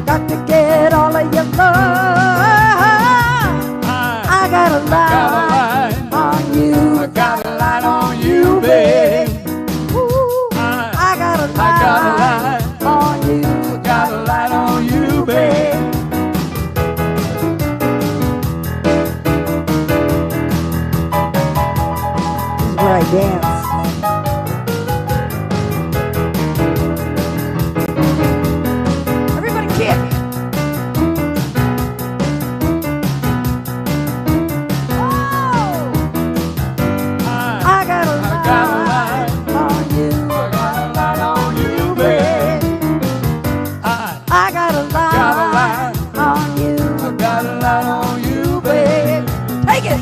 Got to get all of your love. I got a light on you. I got a light on you, babe. Ooh, I got a light on you. I got a light on you, babe. This is where I dance. Everybody kick. Oh! I got a light on you. I got a light on you, babe. I got a light on you. I got a light on you, babe. Take it.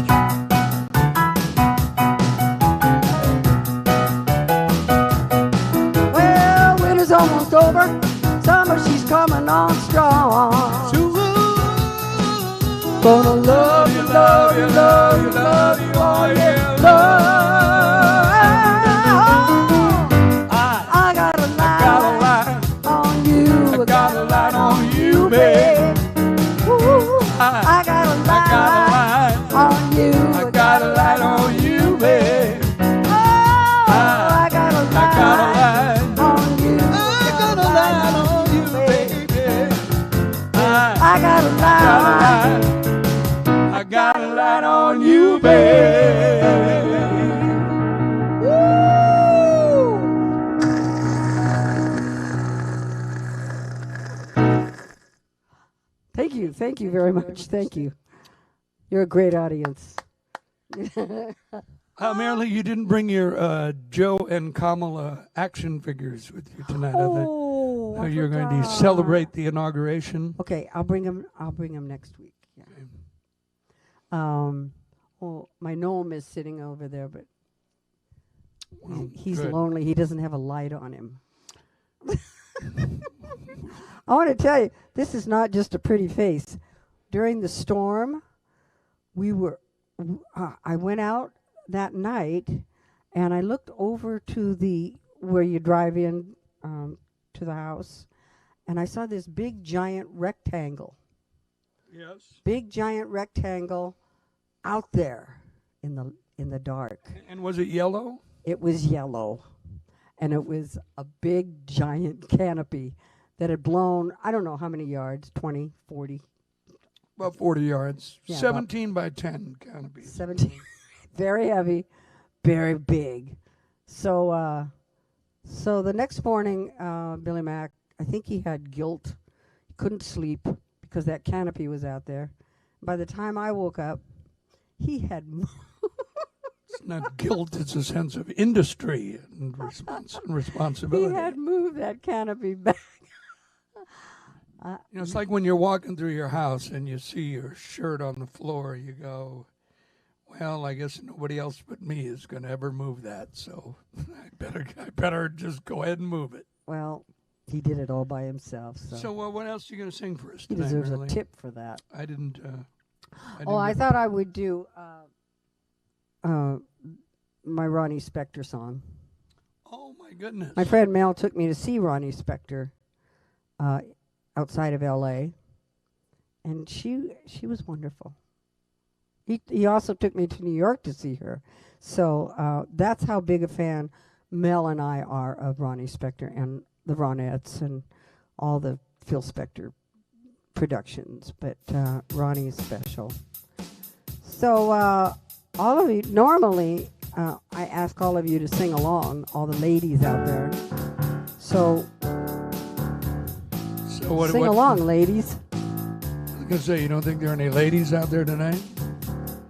Well, winter's almost over. Summer, she's coming on strong. Gonna love you, love you, love you, love you, oh yeah, love. I got a light on you. I got a light on you, babe. Ooh, I got a light on you. I got a light on you, babe. Oh, I got a light on you. I got a light on you, baby. I got a light. I got a light on you, babe. Thank you very much. Thank you. You're a great audience. Marilyn, you didn't bring your Joe and Kamala action figures with you tonight, are they? Oh, I You're going to forgot. celebrate the inauguration. Okay, I'll bring them next week. Yeah. Well, my gnome is sitting over there, but Well, he's good. lonely. He doesn't have a light on him. I want to tell you, this is not just a pretty face. During the storm, I went out that night, and I looked over to where you drive in to the house, and I saw this big giant rectangle. Yes. Big giant rectangle out there in the dark. And was it yellow? It was yellow, and it was a big giant canopy that had blown, I don't know how many yards, 20, 40. About 40 yards. Yeah, 17 by 10 canopies. 17. Very heavy, very big. So the next morning, Billy Mack, I think he had guilt. He couldn't sleep because that canopy was out there. By the time I woke up, he had It's not guilt, it's a sense of industry and responsibility. he had moved that canopy back. You know, it's like when you're walking through your house and you see your shirt on the floor, you go, well, I guess nobody else but me is going to ever move that, so I better just go ahead and move it. Well, he did it all by himself. So, what else are you going to sing for us he tonight, deserves Marilyn? a tip for that. I didn't. I thought I would do my Ronnie Spector song. Oh my goodness! My friend Mel took me to see Ronnie Spector outside of L.A., and she was wonderful. He also took me to New York to see her. So that's how big a fan Mel and I are of Ronnie Spector and the Ronettes and all the Phil Spector productions. But Ronnie is special. So all of you, normally I ask all of you to sing along, all the ladies out there. So sing along, ladies. I was going to say, you don't think there are any ladies out there tonight?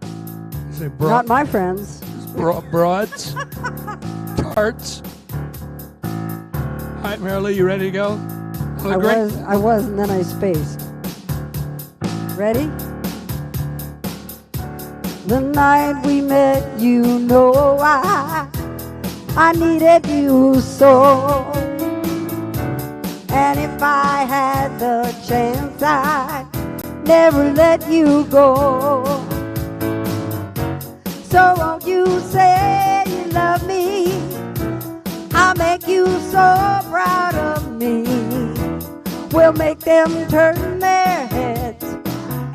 You say Not my friends. Broads? Tarts? All right, Marilyn, you ready to go? I was, and then I spaced. Ready? The night we met, you know I needed you so. And if I had the chance, I'd never let you go. So won't you say you love me? I'll make you so proud of me. We'll make them turn their heads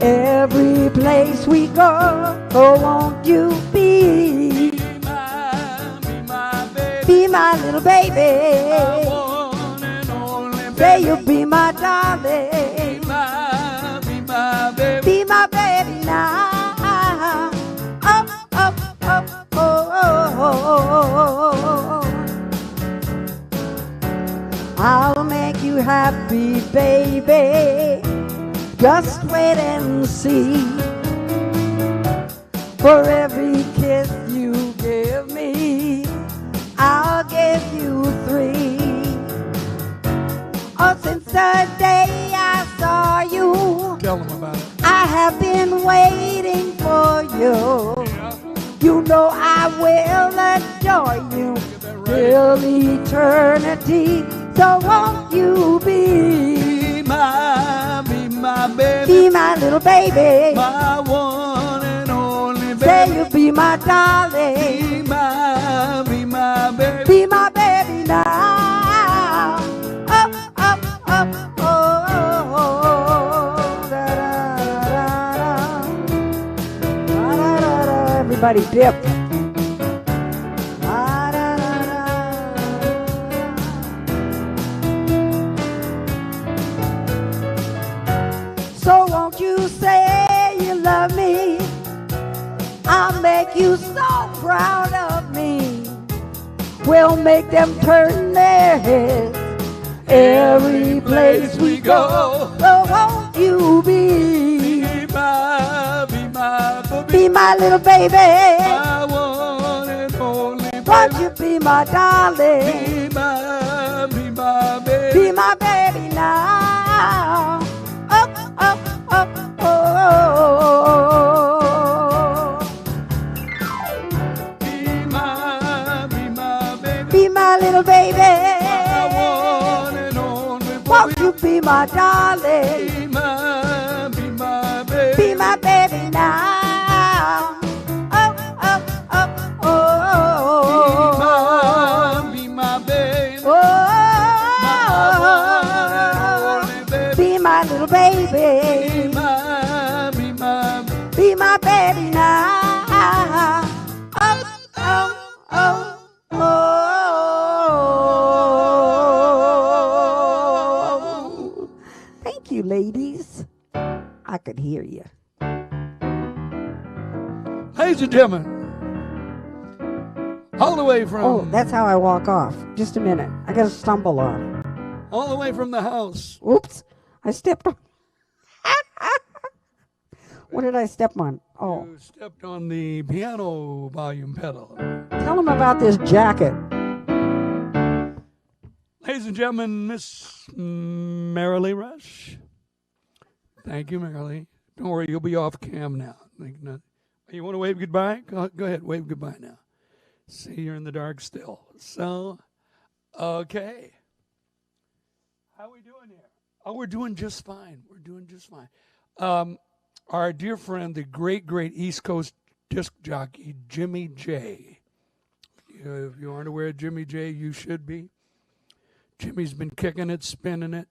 every place we go. Oh, won't you be my little baby? Say you'll be my darling. Be my baby now. I'll make you happy, baby. Just wait and see. For every kiss you give me, I'll give you 3. Oh, since the day I saw you, Tell them about it. I have been waiting for you. You know I will adore you till eternity. So won't you be my baby, be my little baby? my one and only baby. Say you'll be my darling. Be my baby. Be my baby now. Up, up, up, oh, oh, oh. Da, da, da, da. Da, da, da, da. Everybody dip. Da, da, da, da. So won't you say you love me? I'll make you so proud of me. We'll make them turn their heads every place we go. So won't you be my little baby? My one and only baby. Won't you be my darling? Be my baby. Be my baby now. Up, up, up, oh, oh, oh. Be my little baby. My one and only baby. Won't you be my darling? Be my baby. Be my baby now. Up, up, up, oh, oh, oh. Be my baby. Oh, My one and only baby. be my little baby. Be my baby now. Oh, oh, oh, oh. Thank you, ladies. I could hear you. Ladies and gentlemen, all the way from Oh, that's how I walk off. Just a minute. I got to stumble off. all the way from the house. Oops. I stepped on. What did I step on? Oh. You stepped on the piano volume pedal. Tell them about this jacket. Ladies and gentlemen, Miss Marilee Rush. Thank you, Marilee. Don't worry, you'll be off cam now. You want to wave goodbye? Go ahead, wave goodbye now. See, you're in the dark still. So, okay. How are we doing here? Oh, we're doing just fine. We're doing just fine. Our dear friend, the great, great East Coast disc jockey, Jimmy J. If you aren't aware of Jimmy J, you should be. Jimmy's been kicking it, spinning it,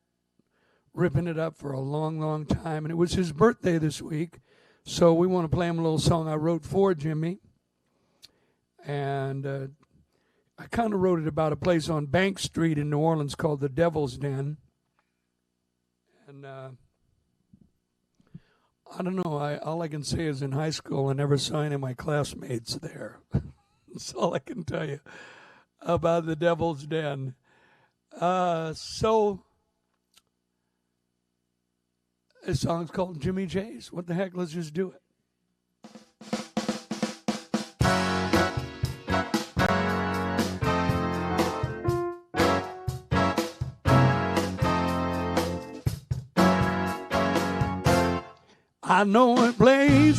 ripping it up for a long, long time. And it was his birthday this week. So we want to play him a little song I wrote for Jimmy. And I kind of wrote it about a place on Bank Street in New Orleans called the Devil's Den. And I don't know. All I can say is in high school, I never saw any of my classmates there. That's all I can tell you about the Devil's Den. So this song's called Jimmy J's. What the heck? Let's just do it. I know a place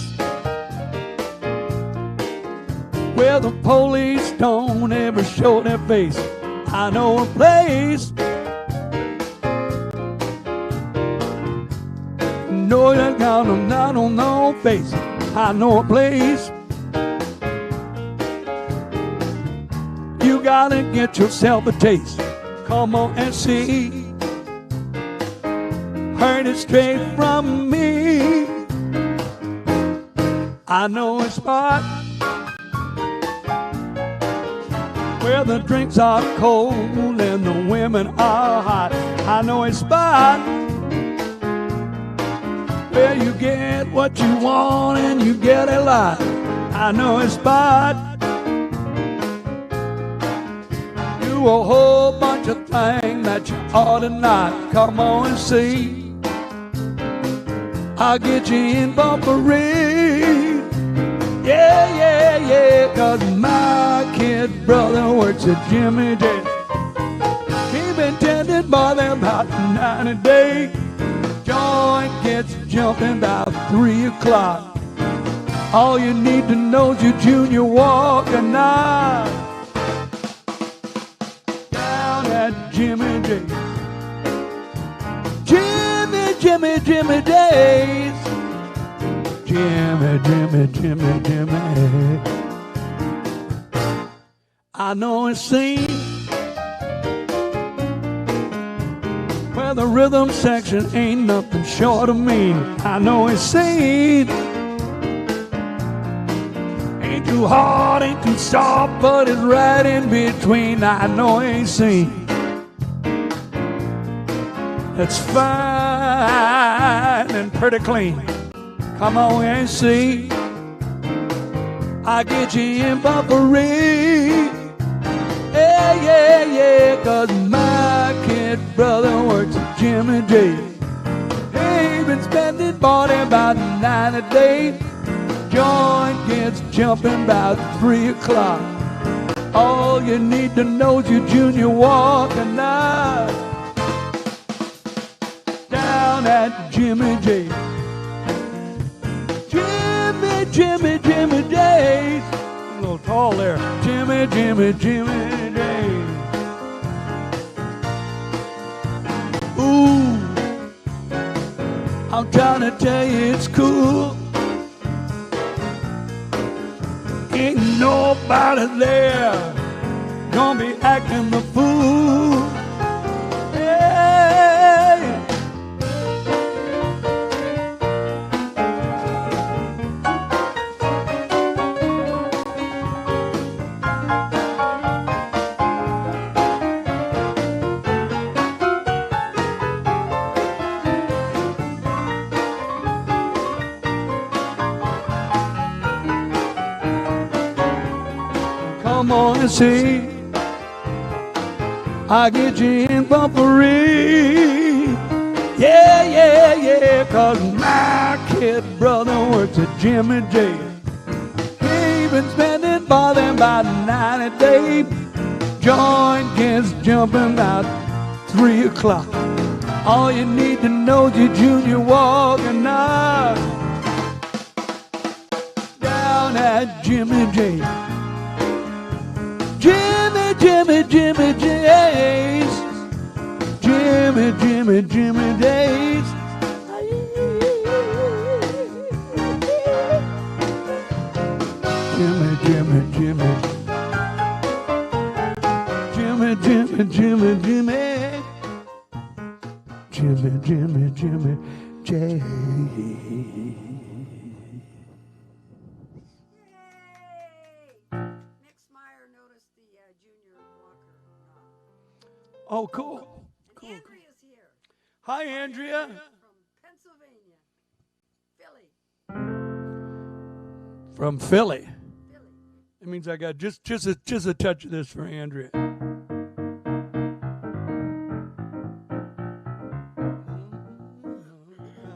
where the police don't ever show their face. I know a place. No, you got them not on no face. I know a place. You gotta get yourself a taste. Come on and see. Heard it straight from me. I know a spot where the drinks are cold and the women are hot. I know a spot where you get what you want and you get a lot. I know a spot. Do a whole bunch of things that you ought to not. Come on and see. I'll get you in for free. Yeah, yeah, yeah, 'cause my kid brother works at Jimmy J. He been tending bar there about 90 days. Joint gets jumping about 3 o'clock. All you need to know is your junior walker now. Down at Jimmy J. Jimmy Days. Jimmy. I know a scene where the rhythm section ain't nothing short of mean. I know a scene ain't too hard, ain't too soft, but it's right in between. I know a scene that's fine and pretty clean. Come on and see. I'll get you in for free. Yeah, yeah, yeah, 'cause my kid brother works at Jimmy J. He been spending money about 90 days. Joint gets jumping about 3 o'clock. All you need to know is your junior walker now. Down at Jimmy J. Jimmy Days. A little tall there. Jimmy Days. Ooh, I'm trying to tell you it's cool. Ain't nobody there gonna be acting the fool. Come on and see. I'll get you in for free. Yeah, yeah, yeah, 'cause my kid brother works at Jimmy J. He been spending for them about 90 days. Joint gets jumping about 3 o'clock. All you need to know is your junior walking up. Down at Jimmy J. Jimmy Days. Jimmy Days. Jimmy J. Oh, cool. Cool. Andrea's here. Hi, Andrea. From Pennsylvania. Philly. From Philly. That means I got just a touch of this for Andrea.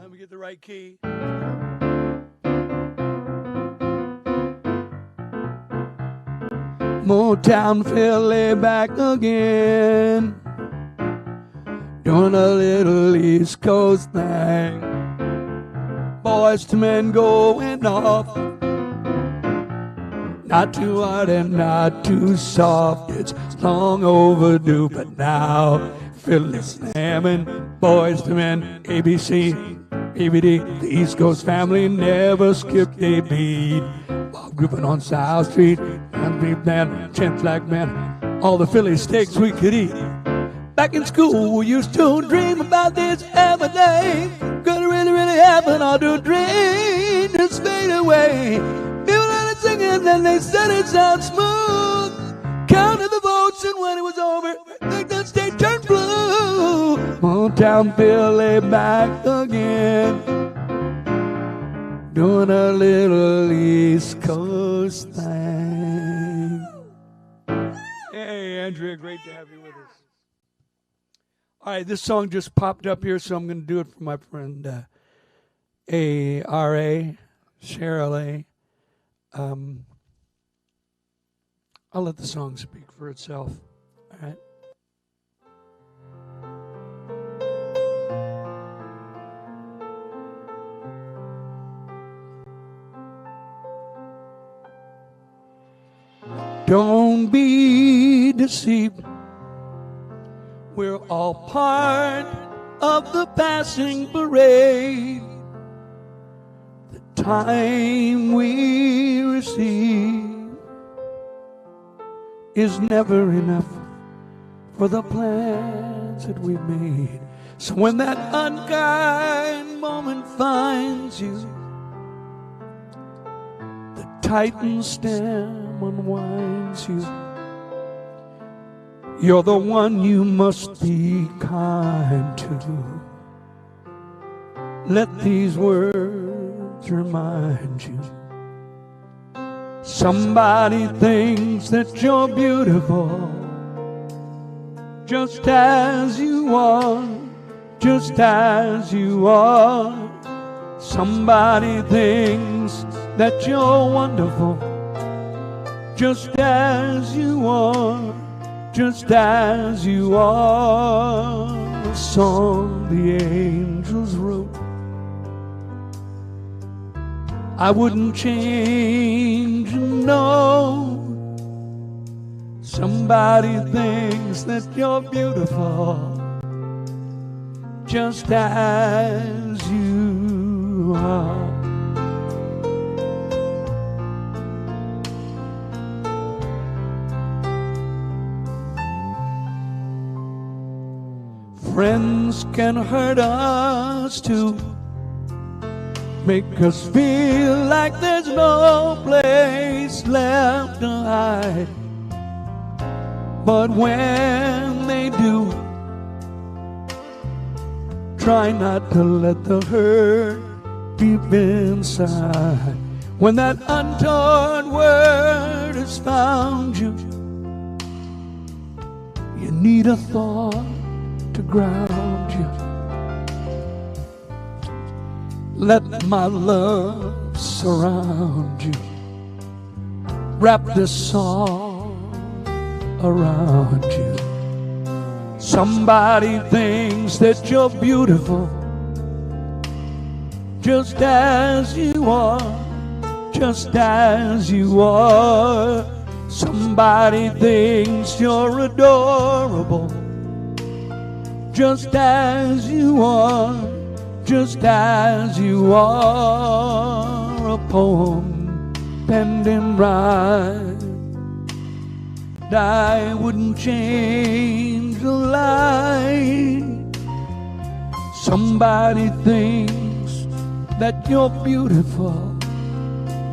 Let me get the right key. Motown Philly back again, doing a little East Coast thing. Boys to men going off. Not too hard and not too soft. It's long overdue, but now Phyllis Hammond, Boys to Men, ABC, BBD, the East Coast family never skipped a beat. Bob Griffin on South Street, and Beef Man, 10th Black Man, all the Philly steaks we could eat. Back in school, we used to dream about this every day. Gonna really, really happen, or do dream just fade away. People started singing, and they said it sounds smooth. Counted the votes, and when it was over, the state turned blue. Motown Philly back again, doing a little East Coast thing. Hey, Andrea, great to have you with us. All right, this song just popped up here, so I'm going to do it for my friend A.R.A., Cheryl A. I'll let the song speak for itself. All right. Don't be deceived. We're all part of the passing parade. The time we receive is never enough for the plans that we've made. So when that unkind moment finds you, the tightened stem unwinds you. You're the one you must be kind to. Let these words remind you. Somebody thinks that you're beautiful, just as you are, just as you are. Somebody thinks that you're wonderful, just as you are, just as you are. A song the angels wrote, I wouldn't change a note. Somebody thinks that you're beautiful, just as you are. Friends can hurt us too, make us feel like there's no place left to hide. But when they do, try not to let the hurt deep inside. When that untoward word has found you, you need a thought to ground you. Let my love surround you. Wrap this song around you. Somebody thinks that you're beautiful, just as you are, just as you are. Somebody thinks you're adorable, just as you are, just as you are. A poem penned in rhyme, I wouldn't change a line. Somebody thinks that you're beautiful,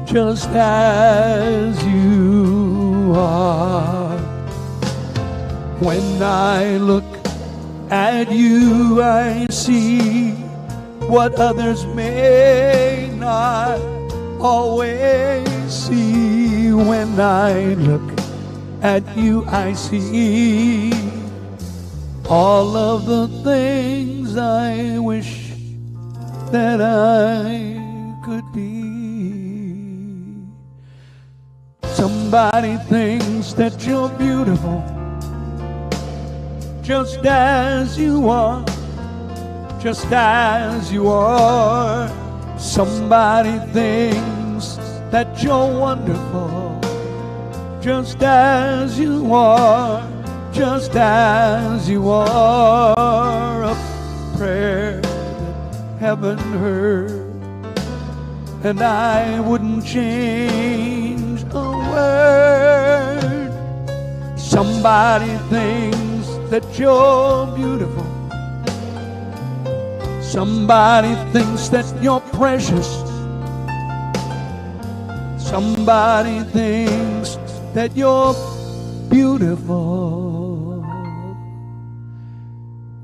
just as you are. When I look at you, I see what others may not always see. When I look at you, I see all of the things I wish that I could be. Somebody thinks that you're beautiful, just as you are, just as you are. Somebody thinks that you're wonderful, just as you are, just as you are. A prayer that heaven heard, and I wouldn't change a word. Somebody thinks that you're beautiful, somebody thinks that you're precious, somebody thinks that you're beautiful,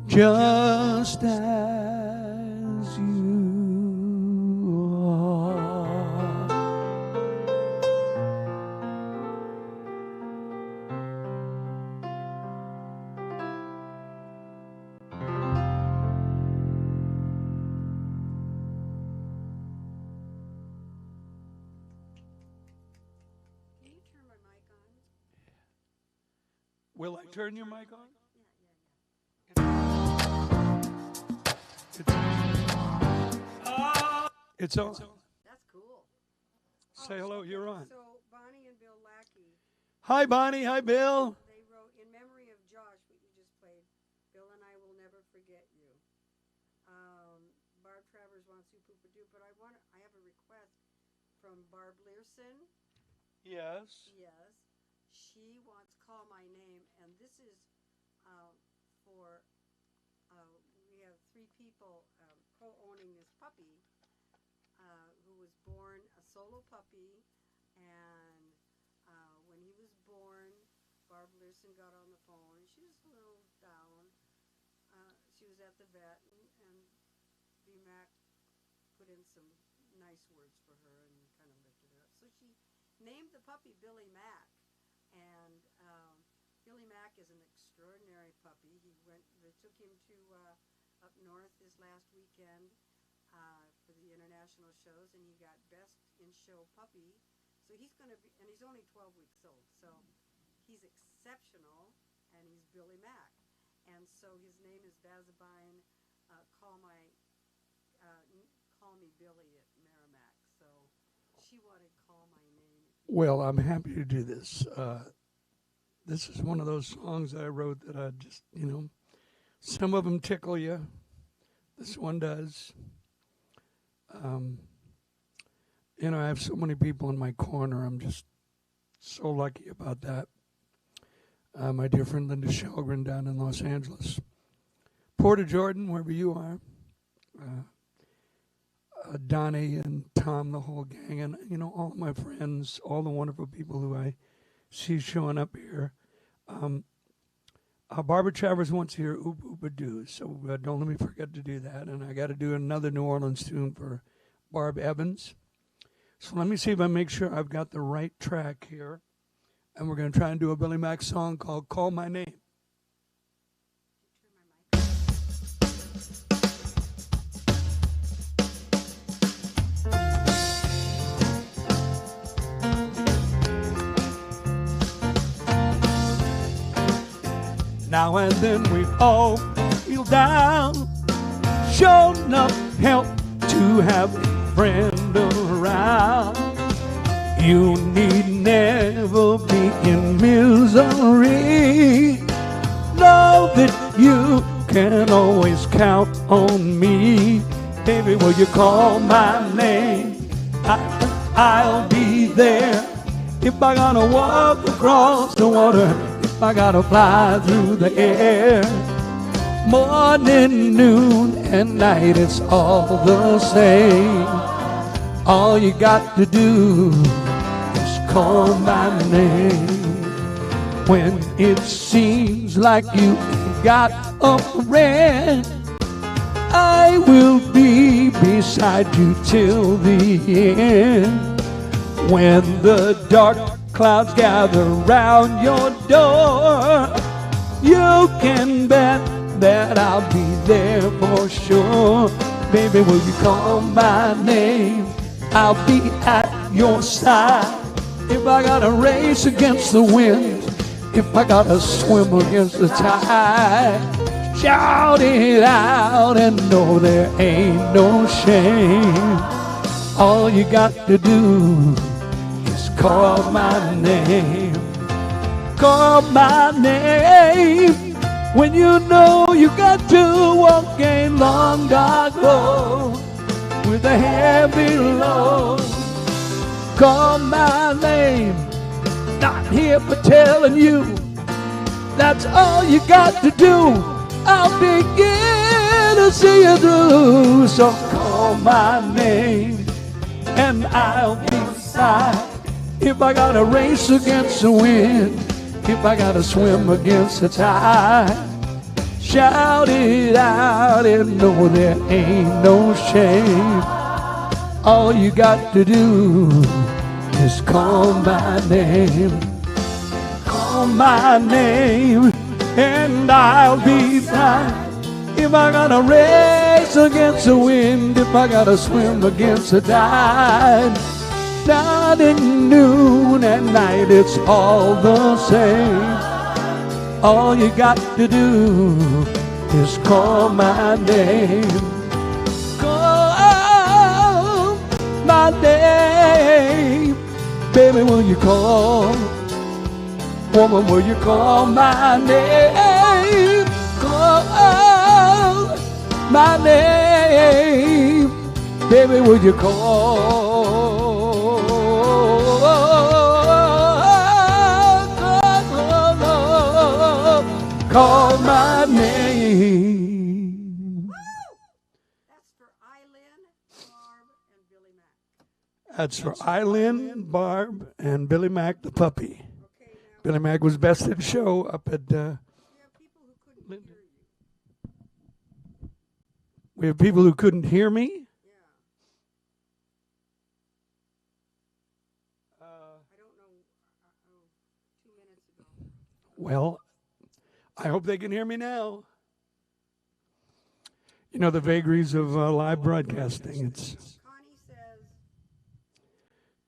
just as you are. Can you turn my mic on? Will I turn your mic on? It's on. That's cool. Say hello, you're on. So Bonnie and Bill Lackey, Hi, Bonnie. Hi, Bill. they wrote in memory of Josh, what you just played. Bill and I will never forget you. Barb Travers wants you poopa doo, but I have a request from Barb Learson. Yes. Yes, she wants Call My Name, and this is for we have 3 people co-owning this puppy who was born a solo puppy, and when he was born, Barb Learson got on the phone. She was a little down. She was at the vet, and BMAC put in some nice words for her and kind of lifted her up. So she named the puppy Billy Mack, and Billy Mack is an extraordinary puppy. They took him to up north this last weekend for the international shows, and he got Best in Show Puppy. So he's going to be, and he's only 12 weeks old, so he's exceptional, and he's Billy Mack. And so his name is Vazabine, call me Billy at Merrimack. So she wanted Call My Name. Well, I'm happy to do this. This is one of those songs that I wrote that I just, some of them tickle you. This one does. I have so many people in my corner. I'm just so lucky about that. My dear friend Linda Shelgren down in Los Angeles. Porter Jordan, wherever you are. Donnie and Tom, the whole gang, and, all of my friends, all the wonderful people who I see showing up here. Barbara Travers wants to hear Oop Oop Doo, so don't let me forget to do that. And I got to do another New Orleans tune for Barb Evans. So let me see if I make sure I've got the right track here. And we're going to try and do a Billy Mack song called Call My Name. Now and then we all feel down, sure enough help to have a friend around. You need never be in misery. Know that you can always count on me. Baby, will you call my name? I'll be there. If I gotta walk across the water, if I gotta fly through the air, morning, noon, and night, it's all the same. All you got to do is call my name. When it seems like you ain't got a friend, I will be beside you till the end. When the dark clouds gather round your door, you can bet that I'll be there for sure. Baby, will you call my name? I'll be at your side. If I gotta race against the wind, if I gotta swim against the tide, shout it out and know there ain't no shame. All you got to do is call my name. Call my name when you know you got to walk a long dark road with a heavy load. Call my name, not here for telling you. That's all you got to do. I'll begin to see you through. So call my name and I'll be fine. If I gotta race against the wind, if I gotta swim against the tide, shout it out and know there ain't no shame. All you got to do is call my name. Call my name and I'll be fine. If I gotta race against the wind, if I gotta swim against the tide, starting noon at night, it's all the same. All you got to do is call my name. Call my name. Baby, will you call? Woman, will you call my name? Call my name. Baby, will you call? Call my name. That's for Eileen, Barb, and Billy Mack. That's for Eileen, Barb, and Billy Mack the puppy. Okay, now Billy Mack was best in show up at. we have people who couldn't hear you. We have people who couldn't hear me. Yeah. I don't know. 2 minutes ago. Well, I hope they can hear me now. You know the vagaries of live broadcasting. It's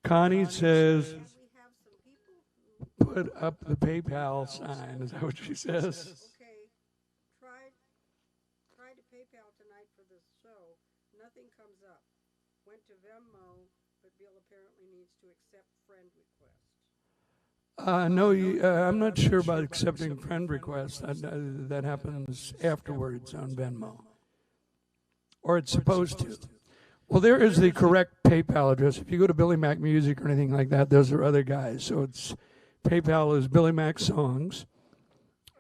Connie says, Connie says, we have some people who, put up the PayPal sign. Is that what she says? okay, tried to PayPal tonight for this show. Nothing comes up. Went to Venmo, but Bill apparently needs to accept friend request. No, I'm not sure about accepting friend requests. That happens afterwards on Venmo. Or it's supposed to. Well, there is the correct PayPal address. If you go to Billy Mack Music or anything like that, those are other guys. So it's PayPal is Billy Mack Songs.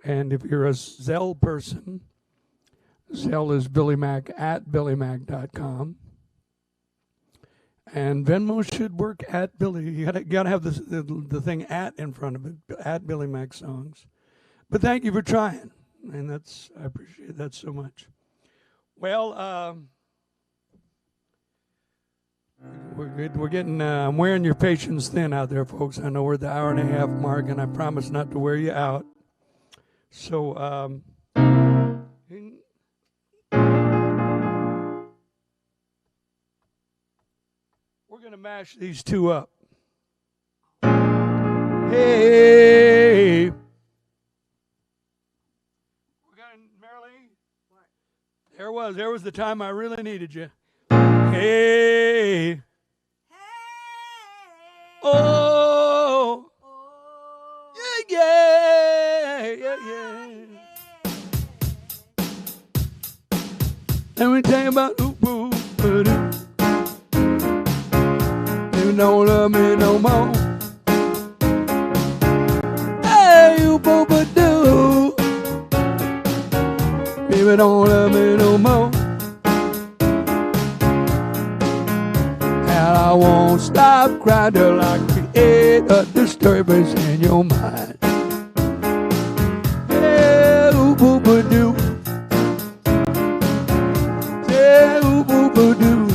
And if you're a Zelle person, Zelle is Billy Mack at BillyMack.com. And Venmo should work at Billy. You gotta have the thing at in front of it, at Billy Mack Songs. But thank you for trying, and I appreciate that so much. Well, we're good. We're getting. I'm wearing your patience thin out there, folks. I know we're at the hour and a half mark, and I promise not to wear you out. So. We're going to mash these two up. Hey. We're going to, Marilee? What? There was the time I really needed you. Hey. Hey! Oh. Oh! Yeah. Let me tell you about ooh, you don't love me no more. Hey, you booba doo. Baby, don't love me no more. And I won't stop crying till I create a disturbance in your mind. Hey, ooh, booba doo. Hey, ooh, booba doo.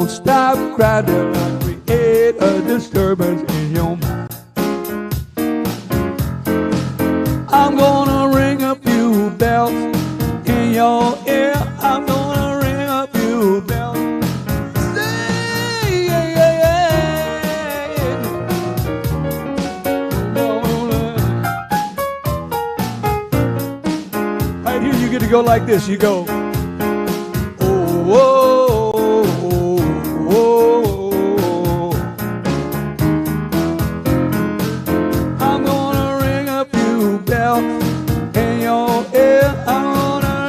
Stop crying till I create a disturbance in your mind. I'm gonna ring a few bells in your ear. I'm gonna ring a few bells. Say, yeah. You go like this. You go. Oh, oh, oh, oh. I'm gonna ring a few bells in your ear. I'm gonna,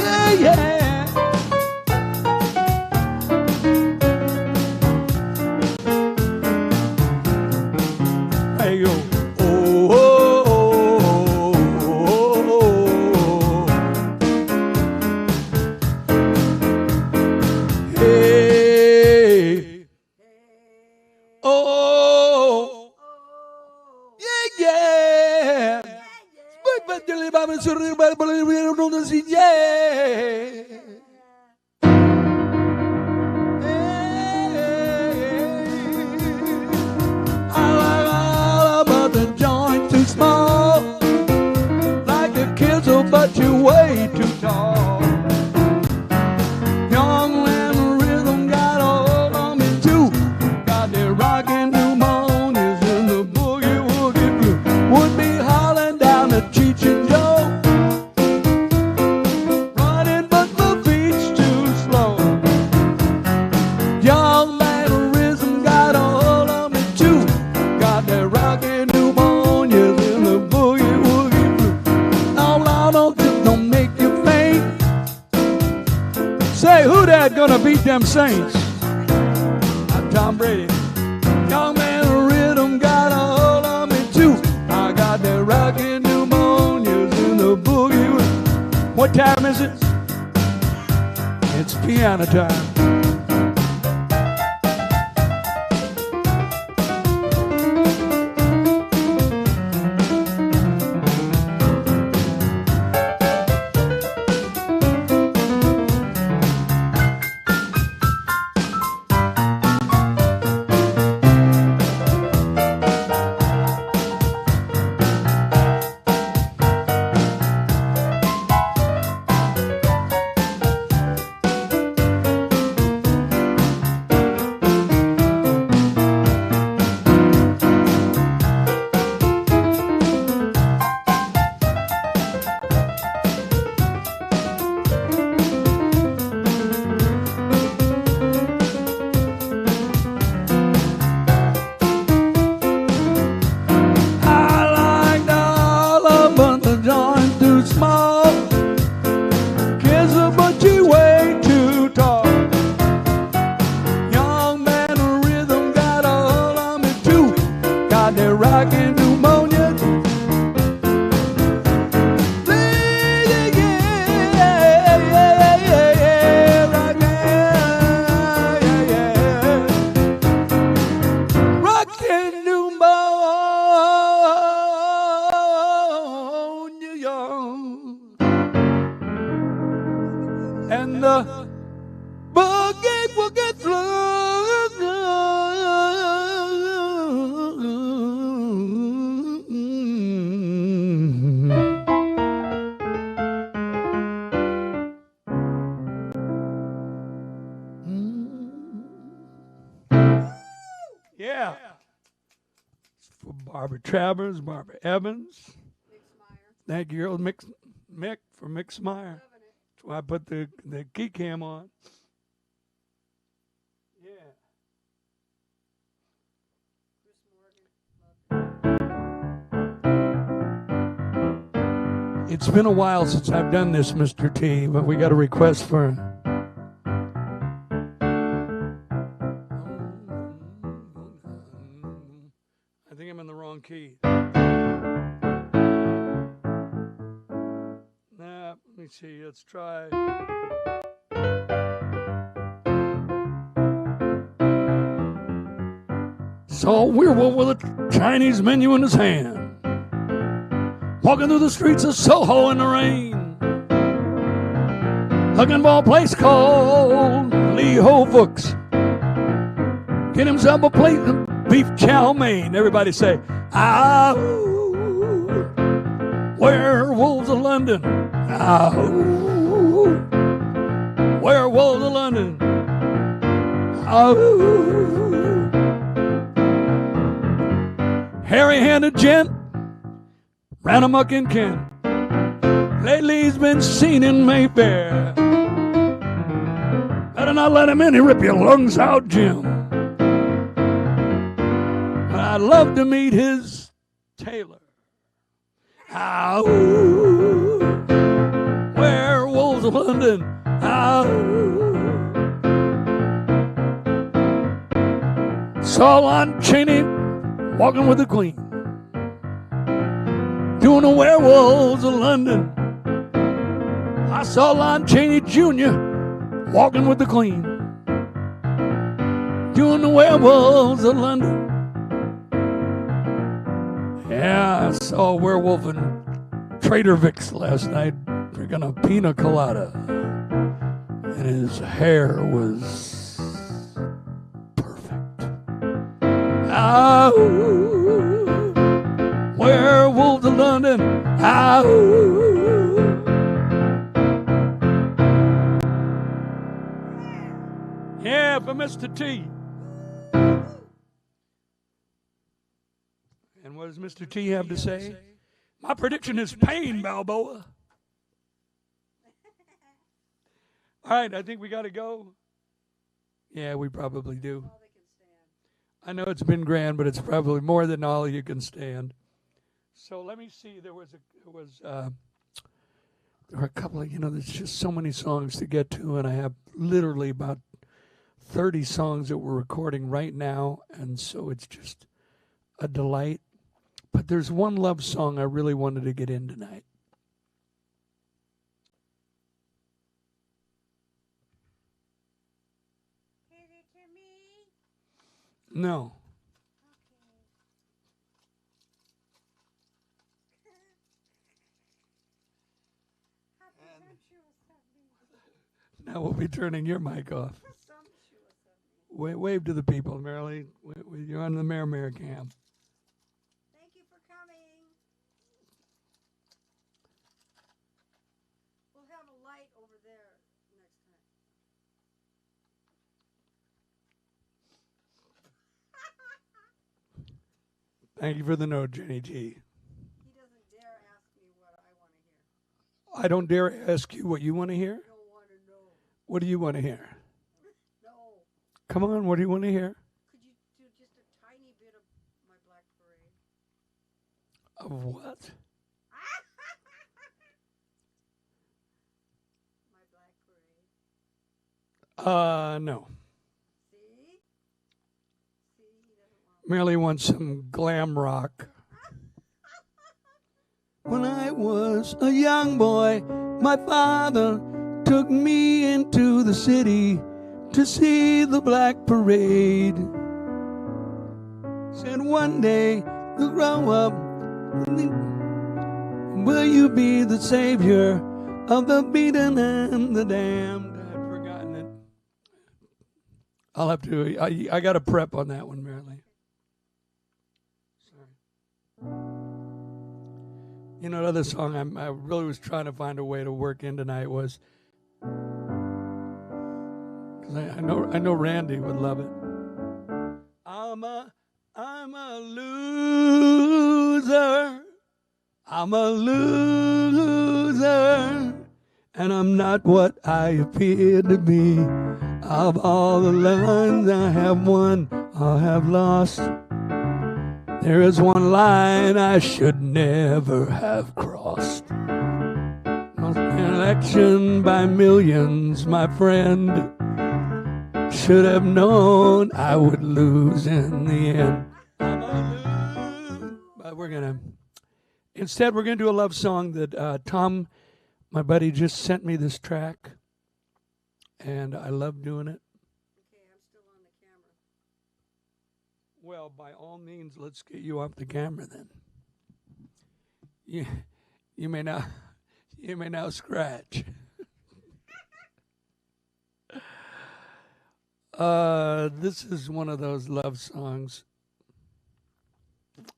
yeah, yeah. There you go. Oh, oh, oh, oh, oh. Hey. Oh. Yeah, yeah. But the joint's too small, like the kids, oh, but you're way too tall. Young man, rhythm got a hold on me too. Got the rockin' pneumonias in the boogie woogie blue. Would be hollering down the Cheech and Joe, running but my feet's too slow. Young man, rhythm got a hold on me too. Got the rockin' pneumonias in the boogie woogie blue. No, no, don't make you faint. Say, who that gonna beat them Saints? I'm Tom Brady. Young man, rhythm got a hold on me too. I got the rockin' pneumonias in the boogie woogie. What time is it? It's piano time. Rockin' pneumonia. Rockin' pneumonia. And the boogie woogie flu. Yeah. For Barbara Travers, Barbara Evans. Thank you, girl. Mick for Mick Smyer. That's why I put the key cam on. Yeah. It's been a while since I've done this, Mr. T, but we got a request for. I think I'm in the wrong key. Nah, let me see. Let's try. Saw a werewolf with a Chinese menu in his hand, walking through the streets of Soho in the rain, looking for a place called Lee Ho Fooks. Get himself a plate of beef chow mein. Everybody say, ah, ooh, werewolves of London. Ah, ooh, werewolves of London. Ah, ooh. Hairy-handed gent ran amok in Kent. Lately he's been seen in Mayfair. Better not let him in, he'll rip your lungs out, Jim. I'd love to meet his tailor. Ow, werewolves of London. Ow. Saw Lon Chaney walking with the Queen, doing the werewolves of London. I saw Lon Chaney Jr. walking with the Queen, doing the werewolves of London. Yeah, I saw a werewolf in Trader Vic's last night drinking a pina colada, and his hair was perfect. Ow, werewolves of London. Ow. Yeah, for Mr. T. And what does Mr. T have to say? My prediction is pain, Balboa. All right, I think we got to go. Yeah, we probably do. I know it's been grand, but it's probably more than all you can stand. So let me see. There were a couple of, there's just so many songs to get to, and I have literally about 30 songs that we're recording right now, and so it's just a delight. But there's one love song I really wanted to get in tonight. Is it to me? No. Now we'll be turning your mic off. Wave to the people, Marilee. You're on the Mare cam. Thank you for coming. We'll have a light over there next time. Thank you for the note, Jenny G. He doesn't dare ask me what I want to hear. I don't dare ask you what you want to hear? I don't want to know. What do you want to hear? No. Come on, what do you want to hear? Could you do just a tiny bit of my Black Parade? Of what? My Black Parade. No. See? See, he doesn't want Merely wants some glam rock. When I was a young boy, my father took me into the city to see the Black Parade. Said one day you'll grow up, will you be the savior of the beaten and the damned? I'd forgotten it. I'll have to, I got to prep on that one, Marilee. Sorry. You know, another song I really was trying to find a way to work in tonight was, because I know Randy would love it. I'm a loser. I'm a loser. And I'm not what I appear to be. Of all the lines I have won or have lost, there is one line I should never have crossed. An election by millions, my friend. Should have known I would lose in the end. But instead we're gonna do a love song that Tom, my buddy, just sent me this track, and I love doing it. Okay, I'm still on the camera. Well, by all means, let's get you off the camera then. You may now scratch. This is one of those love songs.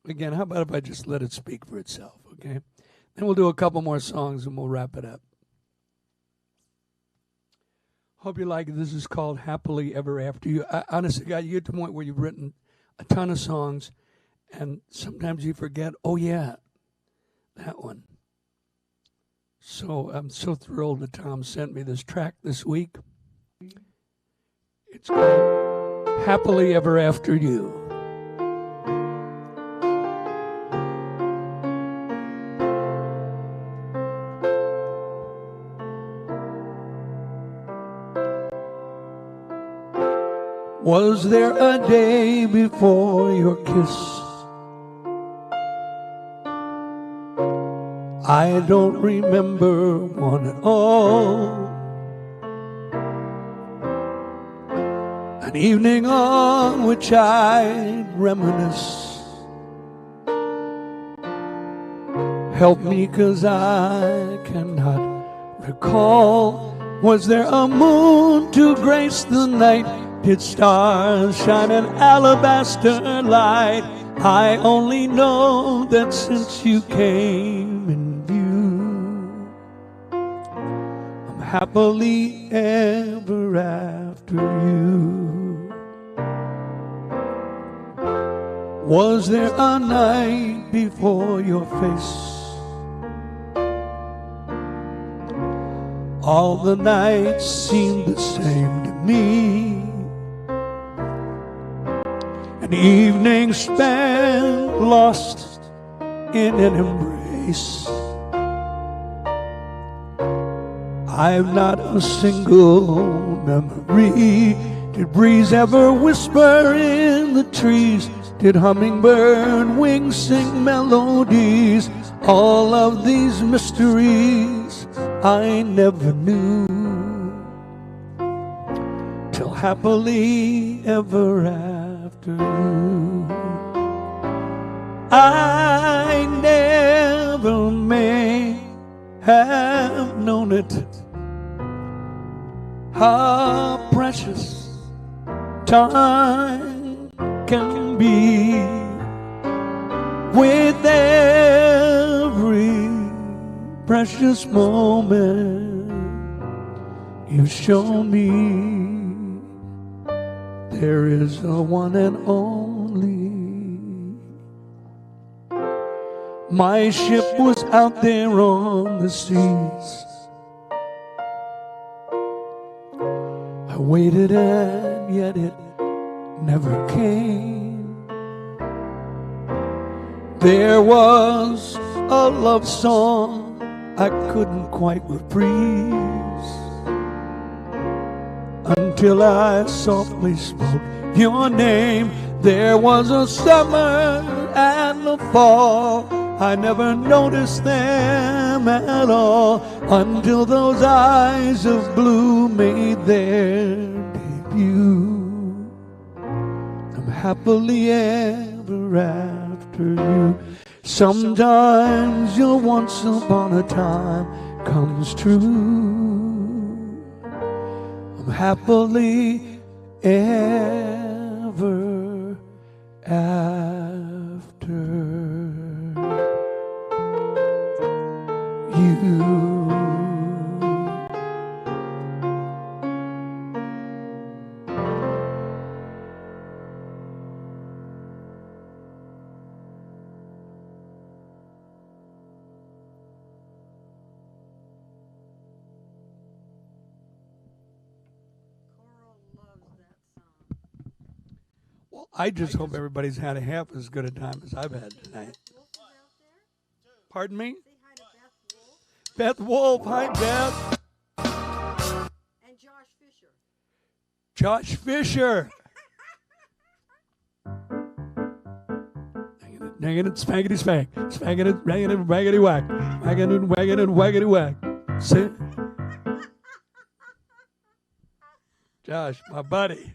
Again, how about if I just let it speak for itself, okay? Then we'll do a couple more songs and we'll wrap it up. Hope you like it. This is called Happily Ever After. Honestly, God, you get to the point where you've written a ton of songs, and sometimes you forget, oh yeah, that one. So I'm so thrilled that Tom sent me this track this week. It's called Happily Ever After You. Was there a day before your kiss? I don't remember one at all. An evening on which I'd reminisce. Help me, 'cause I cannot recall. Was there a moon to grace the night? Did stars shine an alabaster light? I only know that since you came in view, I'm happily ever after you. Was there a night before your face? All the nights seemed the same to me. An evening spent lost in an embrace. I've not a single memory. Did breeze ever whisper in the trees? Did hummingbird wings sing melodies? All of these mysteries I never knew, till happily ever after you. I never may have known it, how precious time can be. With every precious moment you show me, there is a one and only. My ship was out there on the seas. I waited and yet it never came. There was a love song I couldn't quite reprise, until I softly spoke your name. There was a summer and a fall, I never noticed them at all, until those eyes of blue made their debut. I'm happily ever after you. Sometimes your once upon a time comes true. I'm happily ever after you. Well, I just hope everybody's had a half as good a time as I've had tonight. Pardon me? Beth Wolf. Hi, Beth. And Josh Fisher. Josh Fisher. Dangin' it, spankety spank. Spankin' it, rangin' it, waggity whack. Waggin' it, waggin' it, waggity whack. See? Josh, my buddy.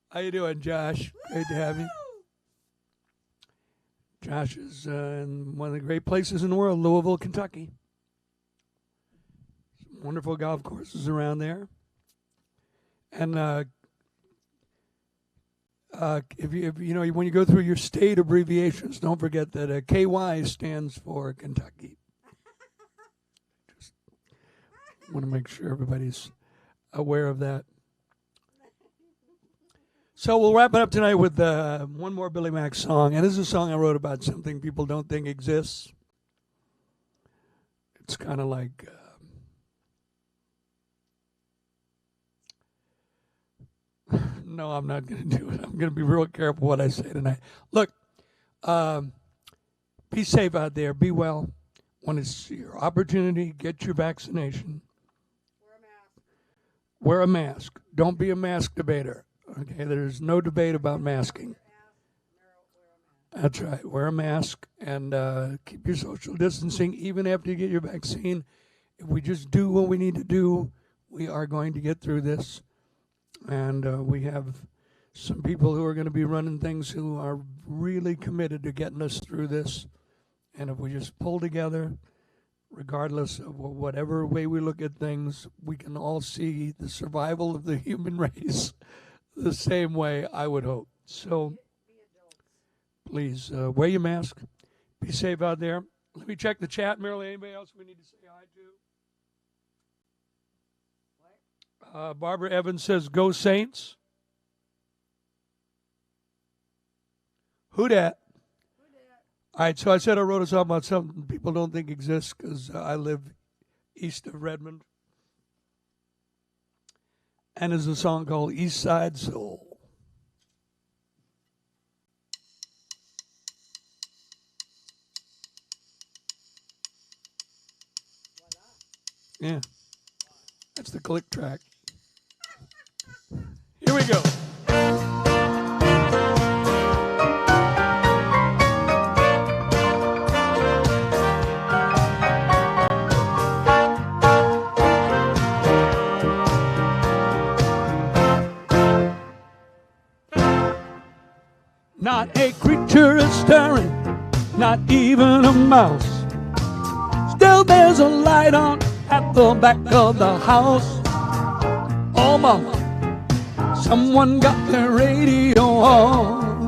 How you doing, Josh? Great to have you. Josh is in one of the great places in the world, Louisville, Kentucky. Some wonderful golf courses around there. And if you know, when you go through your state abbreviations, don't forget that KY stands for Kentucky. Just want to make sure everybody's aware of that. So we'll wrap it up tonight with one more Billy Mack song. And this is a song I wrote about something people don't think exists. It's kind of like no, I'm not going to do it. I'm going to be real careful what I say tonight. Look, be safe out there. Be well. When it's your opportunity, get your vaccination. Wear a mask. Don't be a mask debater. Okay, there's no debate about masking. That's right. Wear a mask and keep your social distancing even after you get your vaccine. If we just do what we need to do, we are going to get through this. And we have some people who are going to be running things who are really committed to getting us through this. And if we just pull together, regardless of whatever way we look at things, we can all see the survival of the human race the same way, I would hope. So please wear your mask. Be safe out there. Let me check the chat, Marilyn. Anybody else we need to say hi to? Barbara Evans says, "Go Saints." Who dat? All right, so I said I wrote a song about something people don't think exists because I live east of Redmond. And there's a song called East Side Soul. Yeah, that's the click track. Here we go. Not a creature is stirring, not even a mouse. Still there's a light on at the back of the house. Oh, mama, someone got their radio on.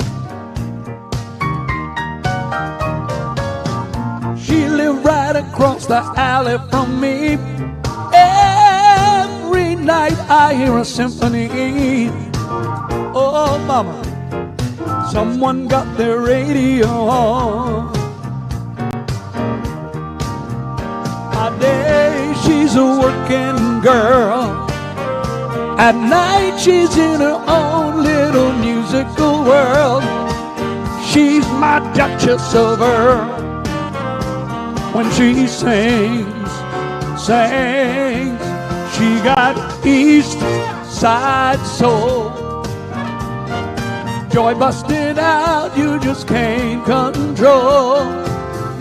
She lived right across the alley from me. Every night I hear a symphony. Oh, mama, someone got their radio on. By day she's a working girl. At night she's in her own little musical world. She's my Duchess of Earl. When she sings, she got East Side Soul. Joy busted out, you just can't control.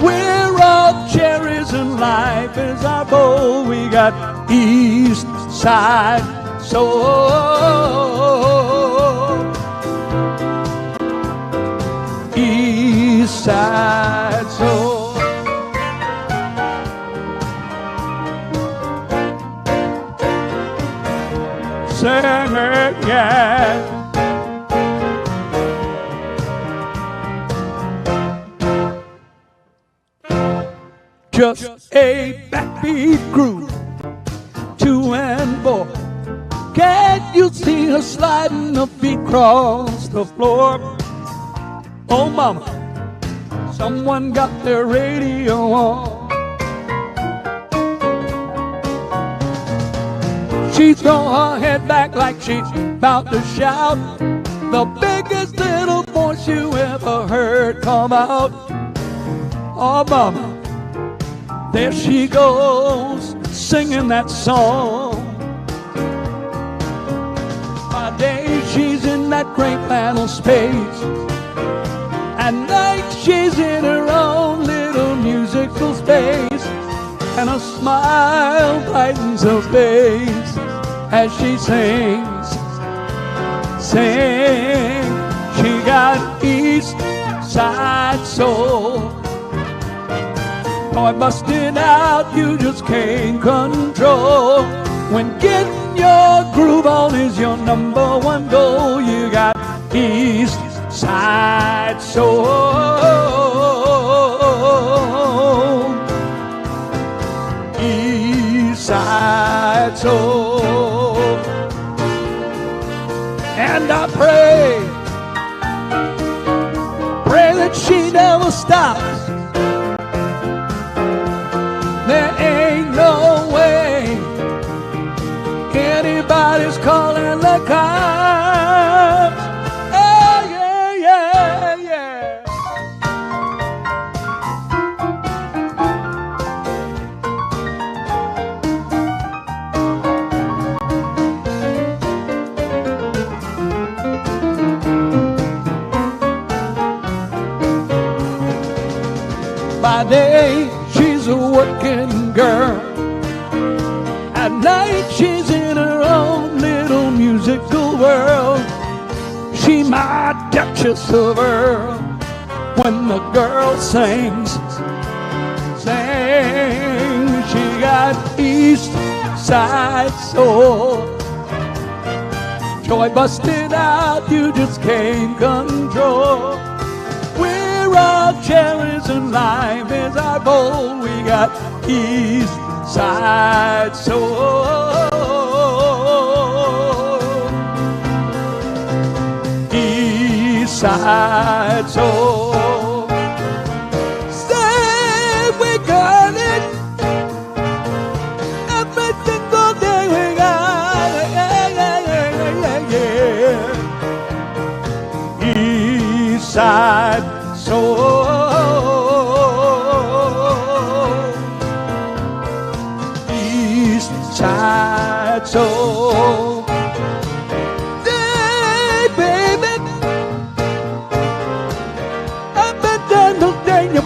We're all cherries and life is our bowl. We got East Side Soul. East Side Soul. Sing it, yeah. Just a backbeat groove, 2 and 4. Can't you see her sliding her feet across the floor? Oh, mama, someone got their radio on. She throw her head back like she's about to shout. The biggest little voice you ever heard come out. Oh, mama, there she goes, singing that song. By day she's in that great panel space. At night she's in her own little musical space. And a smile brightens her face as she sings. She got East Side Soul. Boy, busted out, you just can't control. When getting your groove on is your number one goal, you got East Side Soul. East Side Soul. And I pray that she never stops. There the comes. Oh, yeah, yeah, yeah. By day, she's a working girl. At night, she's in her own little musical world. She my Duchess of Earl. When the girl sings, she got East Side soul. Joy busted out, you just can't control. We're all cherries and lime is our bowl. We got East Side soul. East Side soul. Say we got it. Every single day we got it. Yeah. East Side soul. East Side soul. Hey, baby, I've been done the day you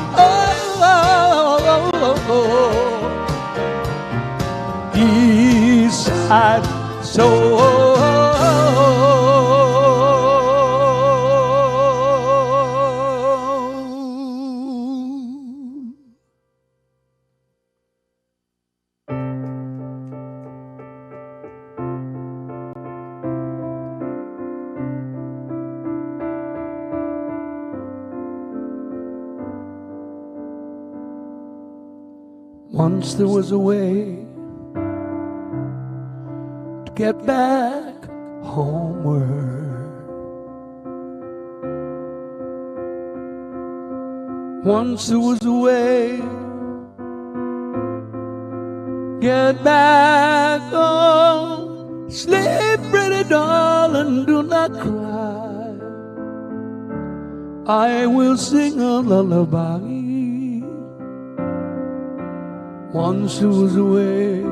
East Side soul. Once there was a way to get back homeward. Once there was a way get back home. Sleep, pretty darling, do not cry. I will sing a lullaby. Once there was a way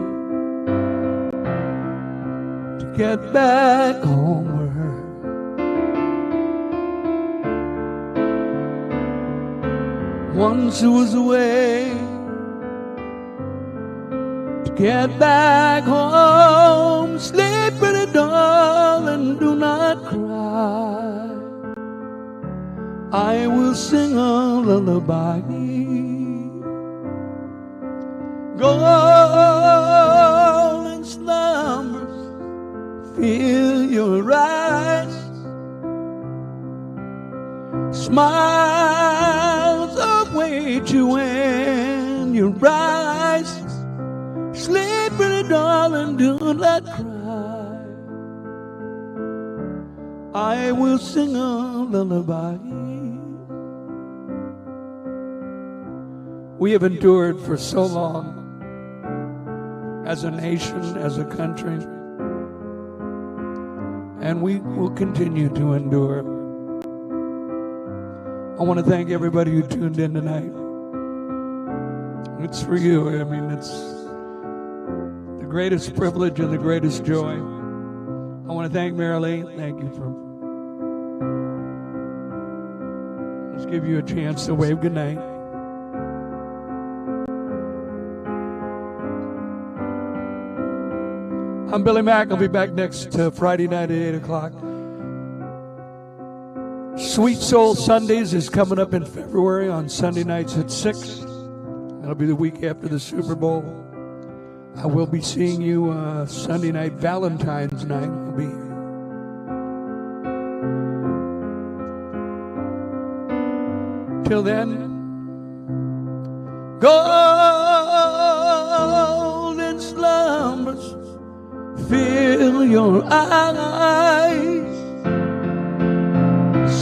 to get back homeward. Once there was a way to get back home. Sleep, pretty darling, do not cry. I will sing a lullaby. Golden slumbers fill your eyes. Smiles await you when you rise. Sleep, pretty darling, do not cry. I will sing a lullaby. We have endured for so long, as a nation, as a country, and we will continue to endure. I want to thank everybody who tuned in tonight. It's for you. I mean, it's the greatest privilege and the greatest joy. I want to thank Marilee. Thank you for. Let's give you a chance to wave goodnight. I'm Billy Mack. I'll be back next Friday night at 8 o'clock. Sweet Soul Sundays is coming up in February on Sunday nights at 6. That'll be the week after the Super Bowl. I will be seeing you Sunday night, Valentine's night. I'll be here. Till then, golden slumbers fill your eyes.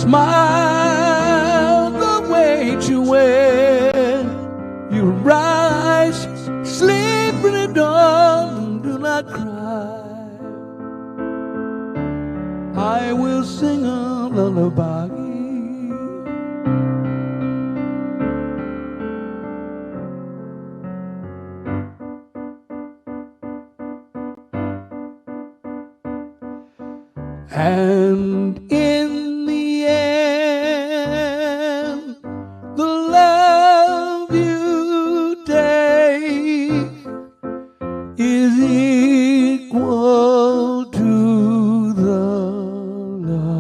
Smile await you when you rise. Sleep, pretty darling, do not cry. I will sing a lullaby. And in the end, the love you take is equal to the love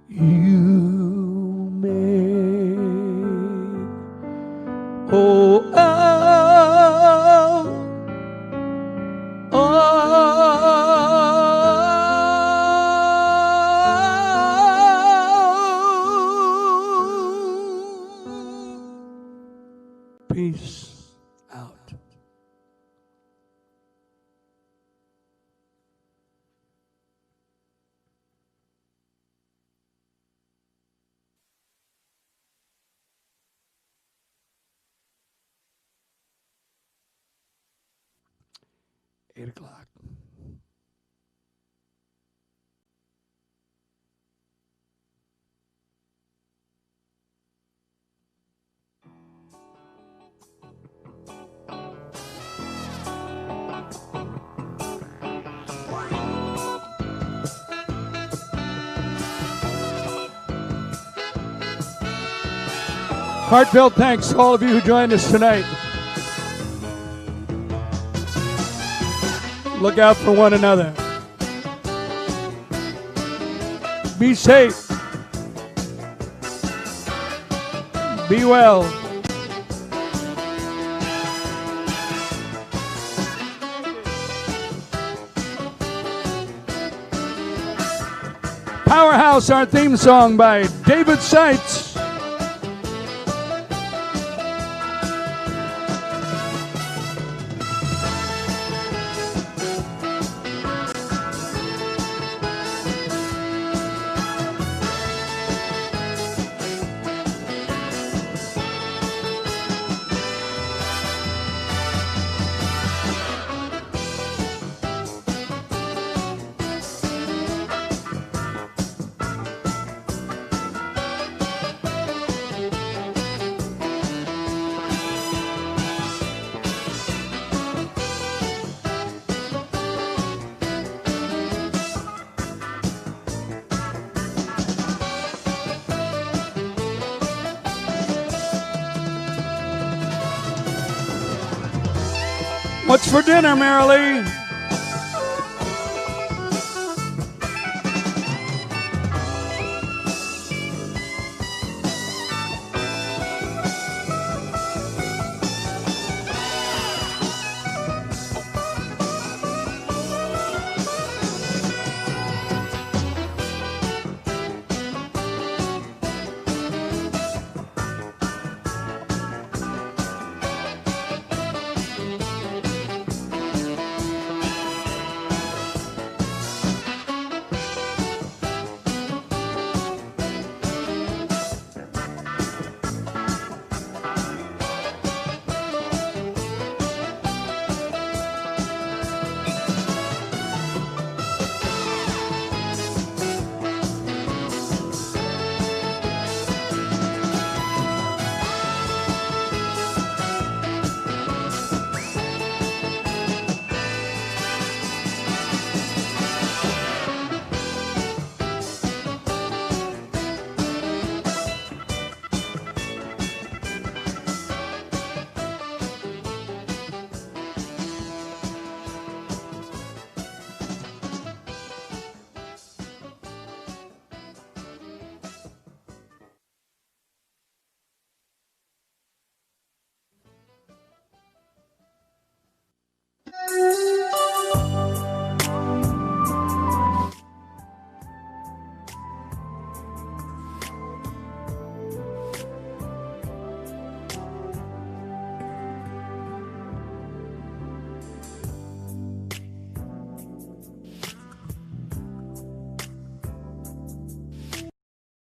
you make. Oh, peace out. Eight o'clock. Heartfelt thanks to all of you who joined us tonight. Look out for one another. Be safe. Be well. Powerhouse, our theme song by David Seitz. What's for dinner, Marilee?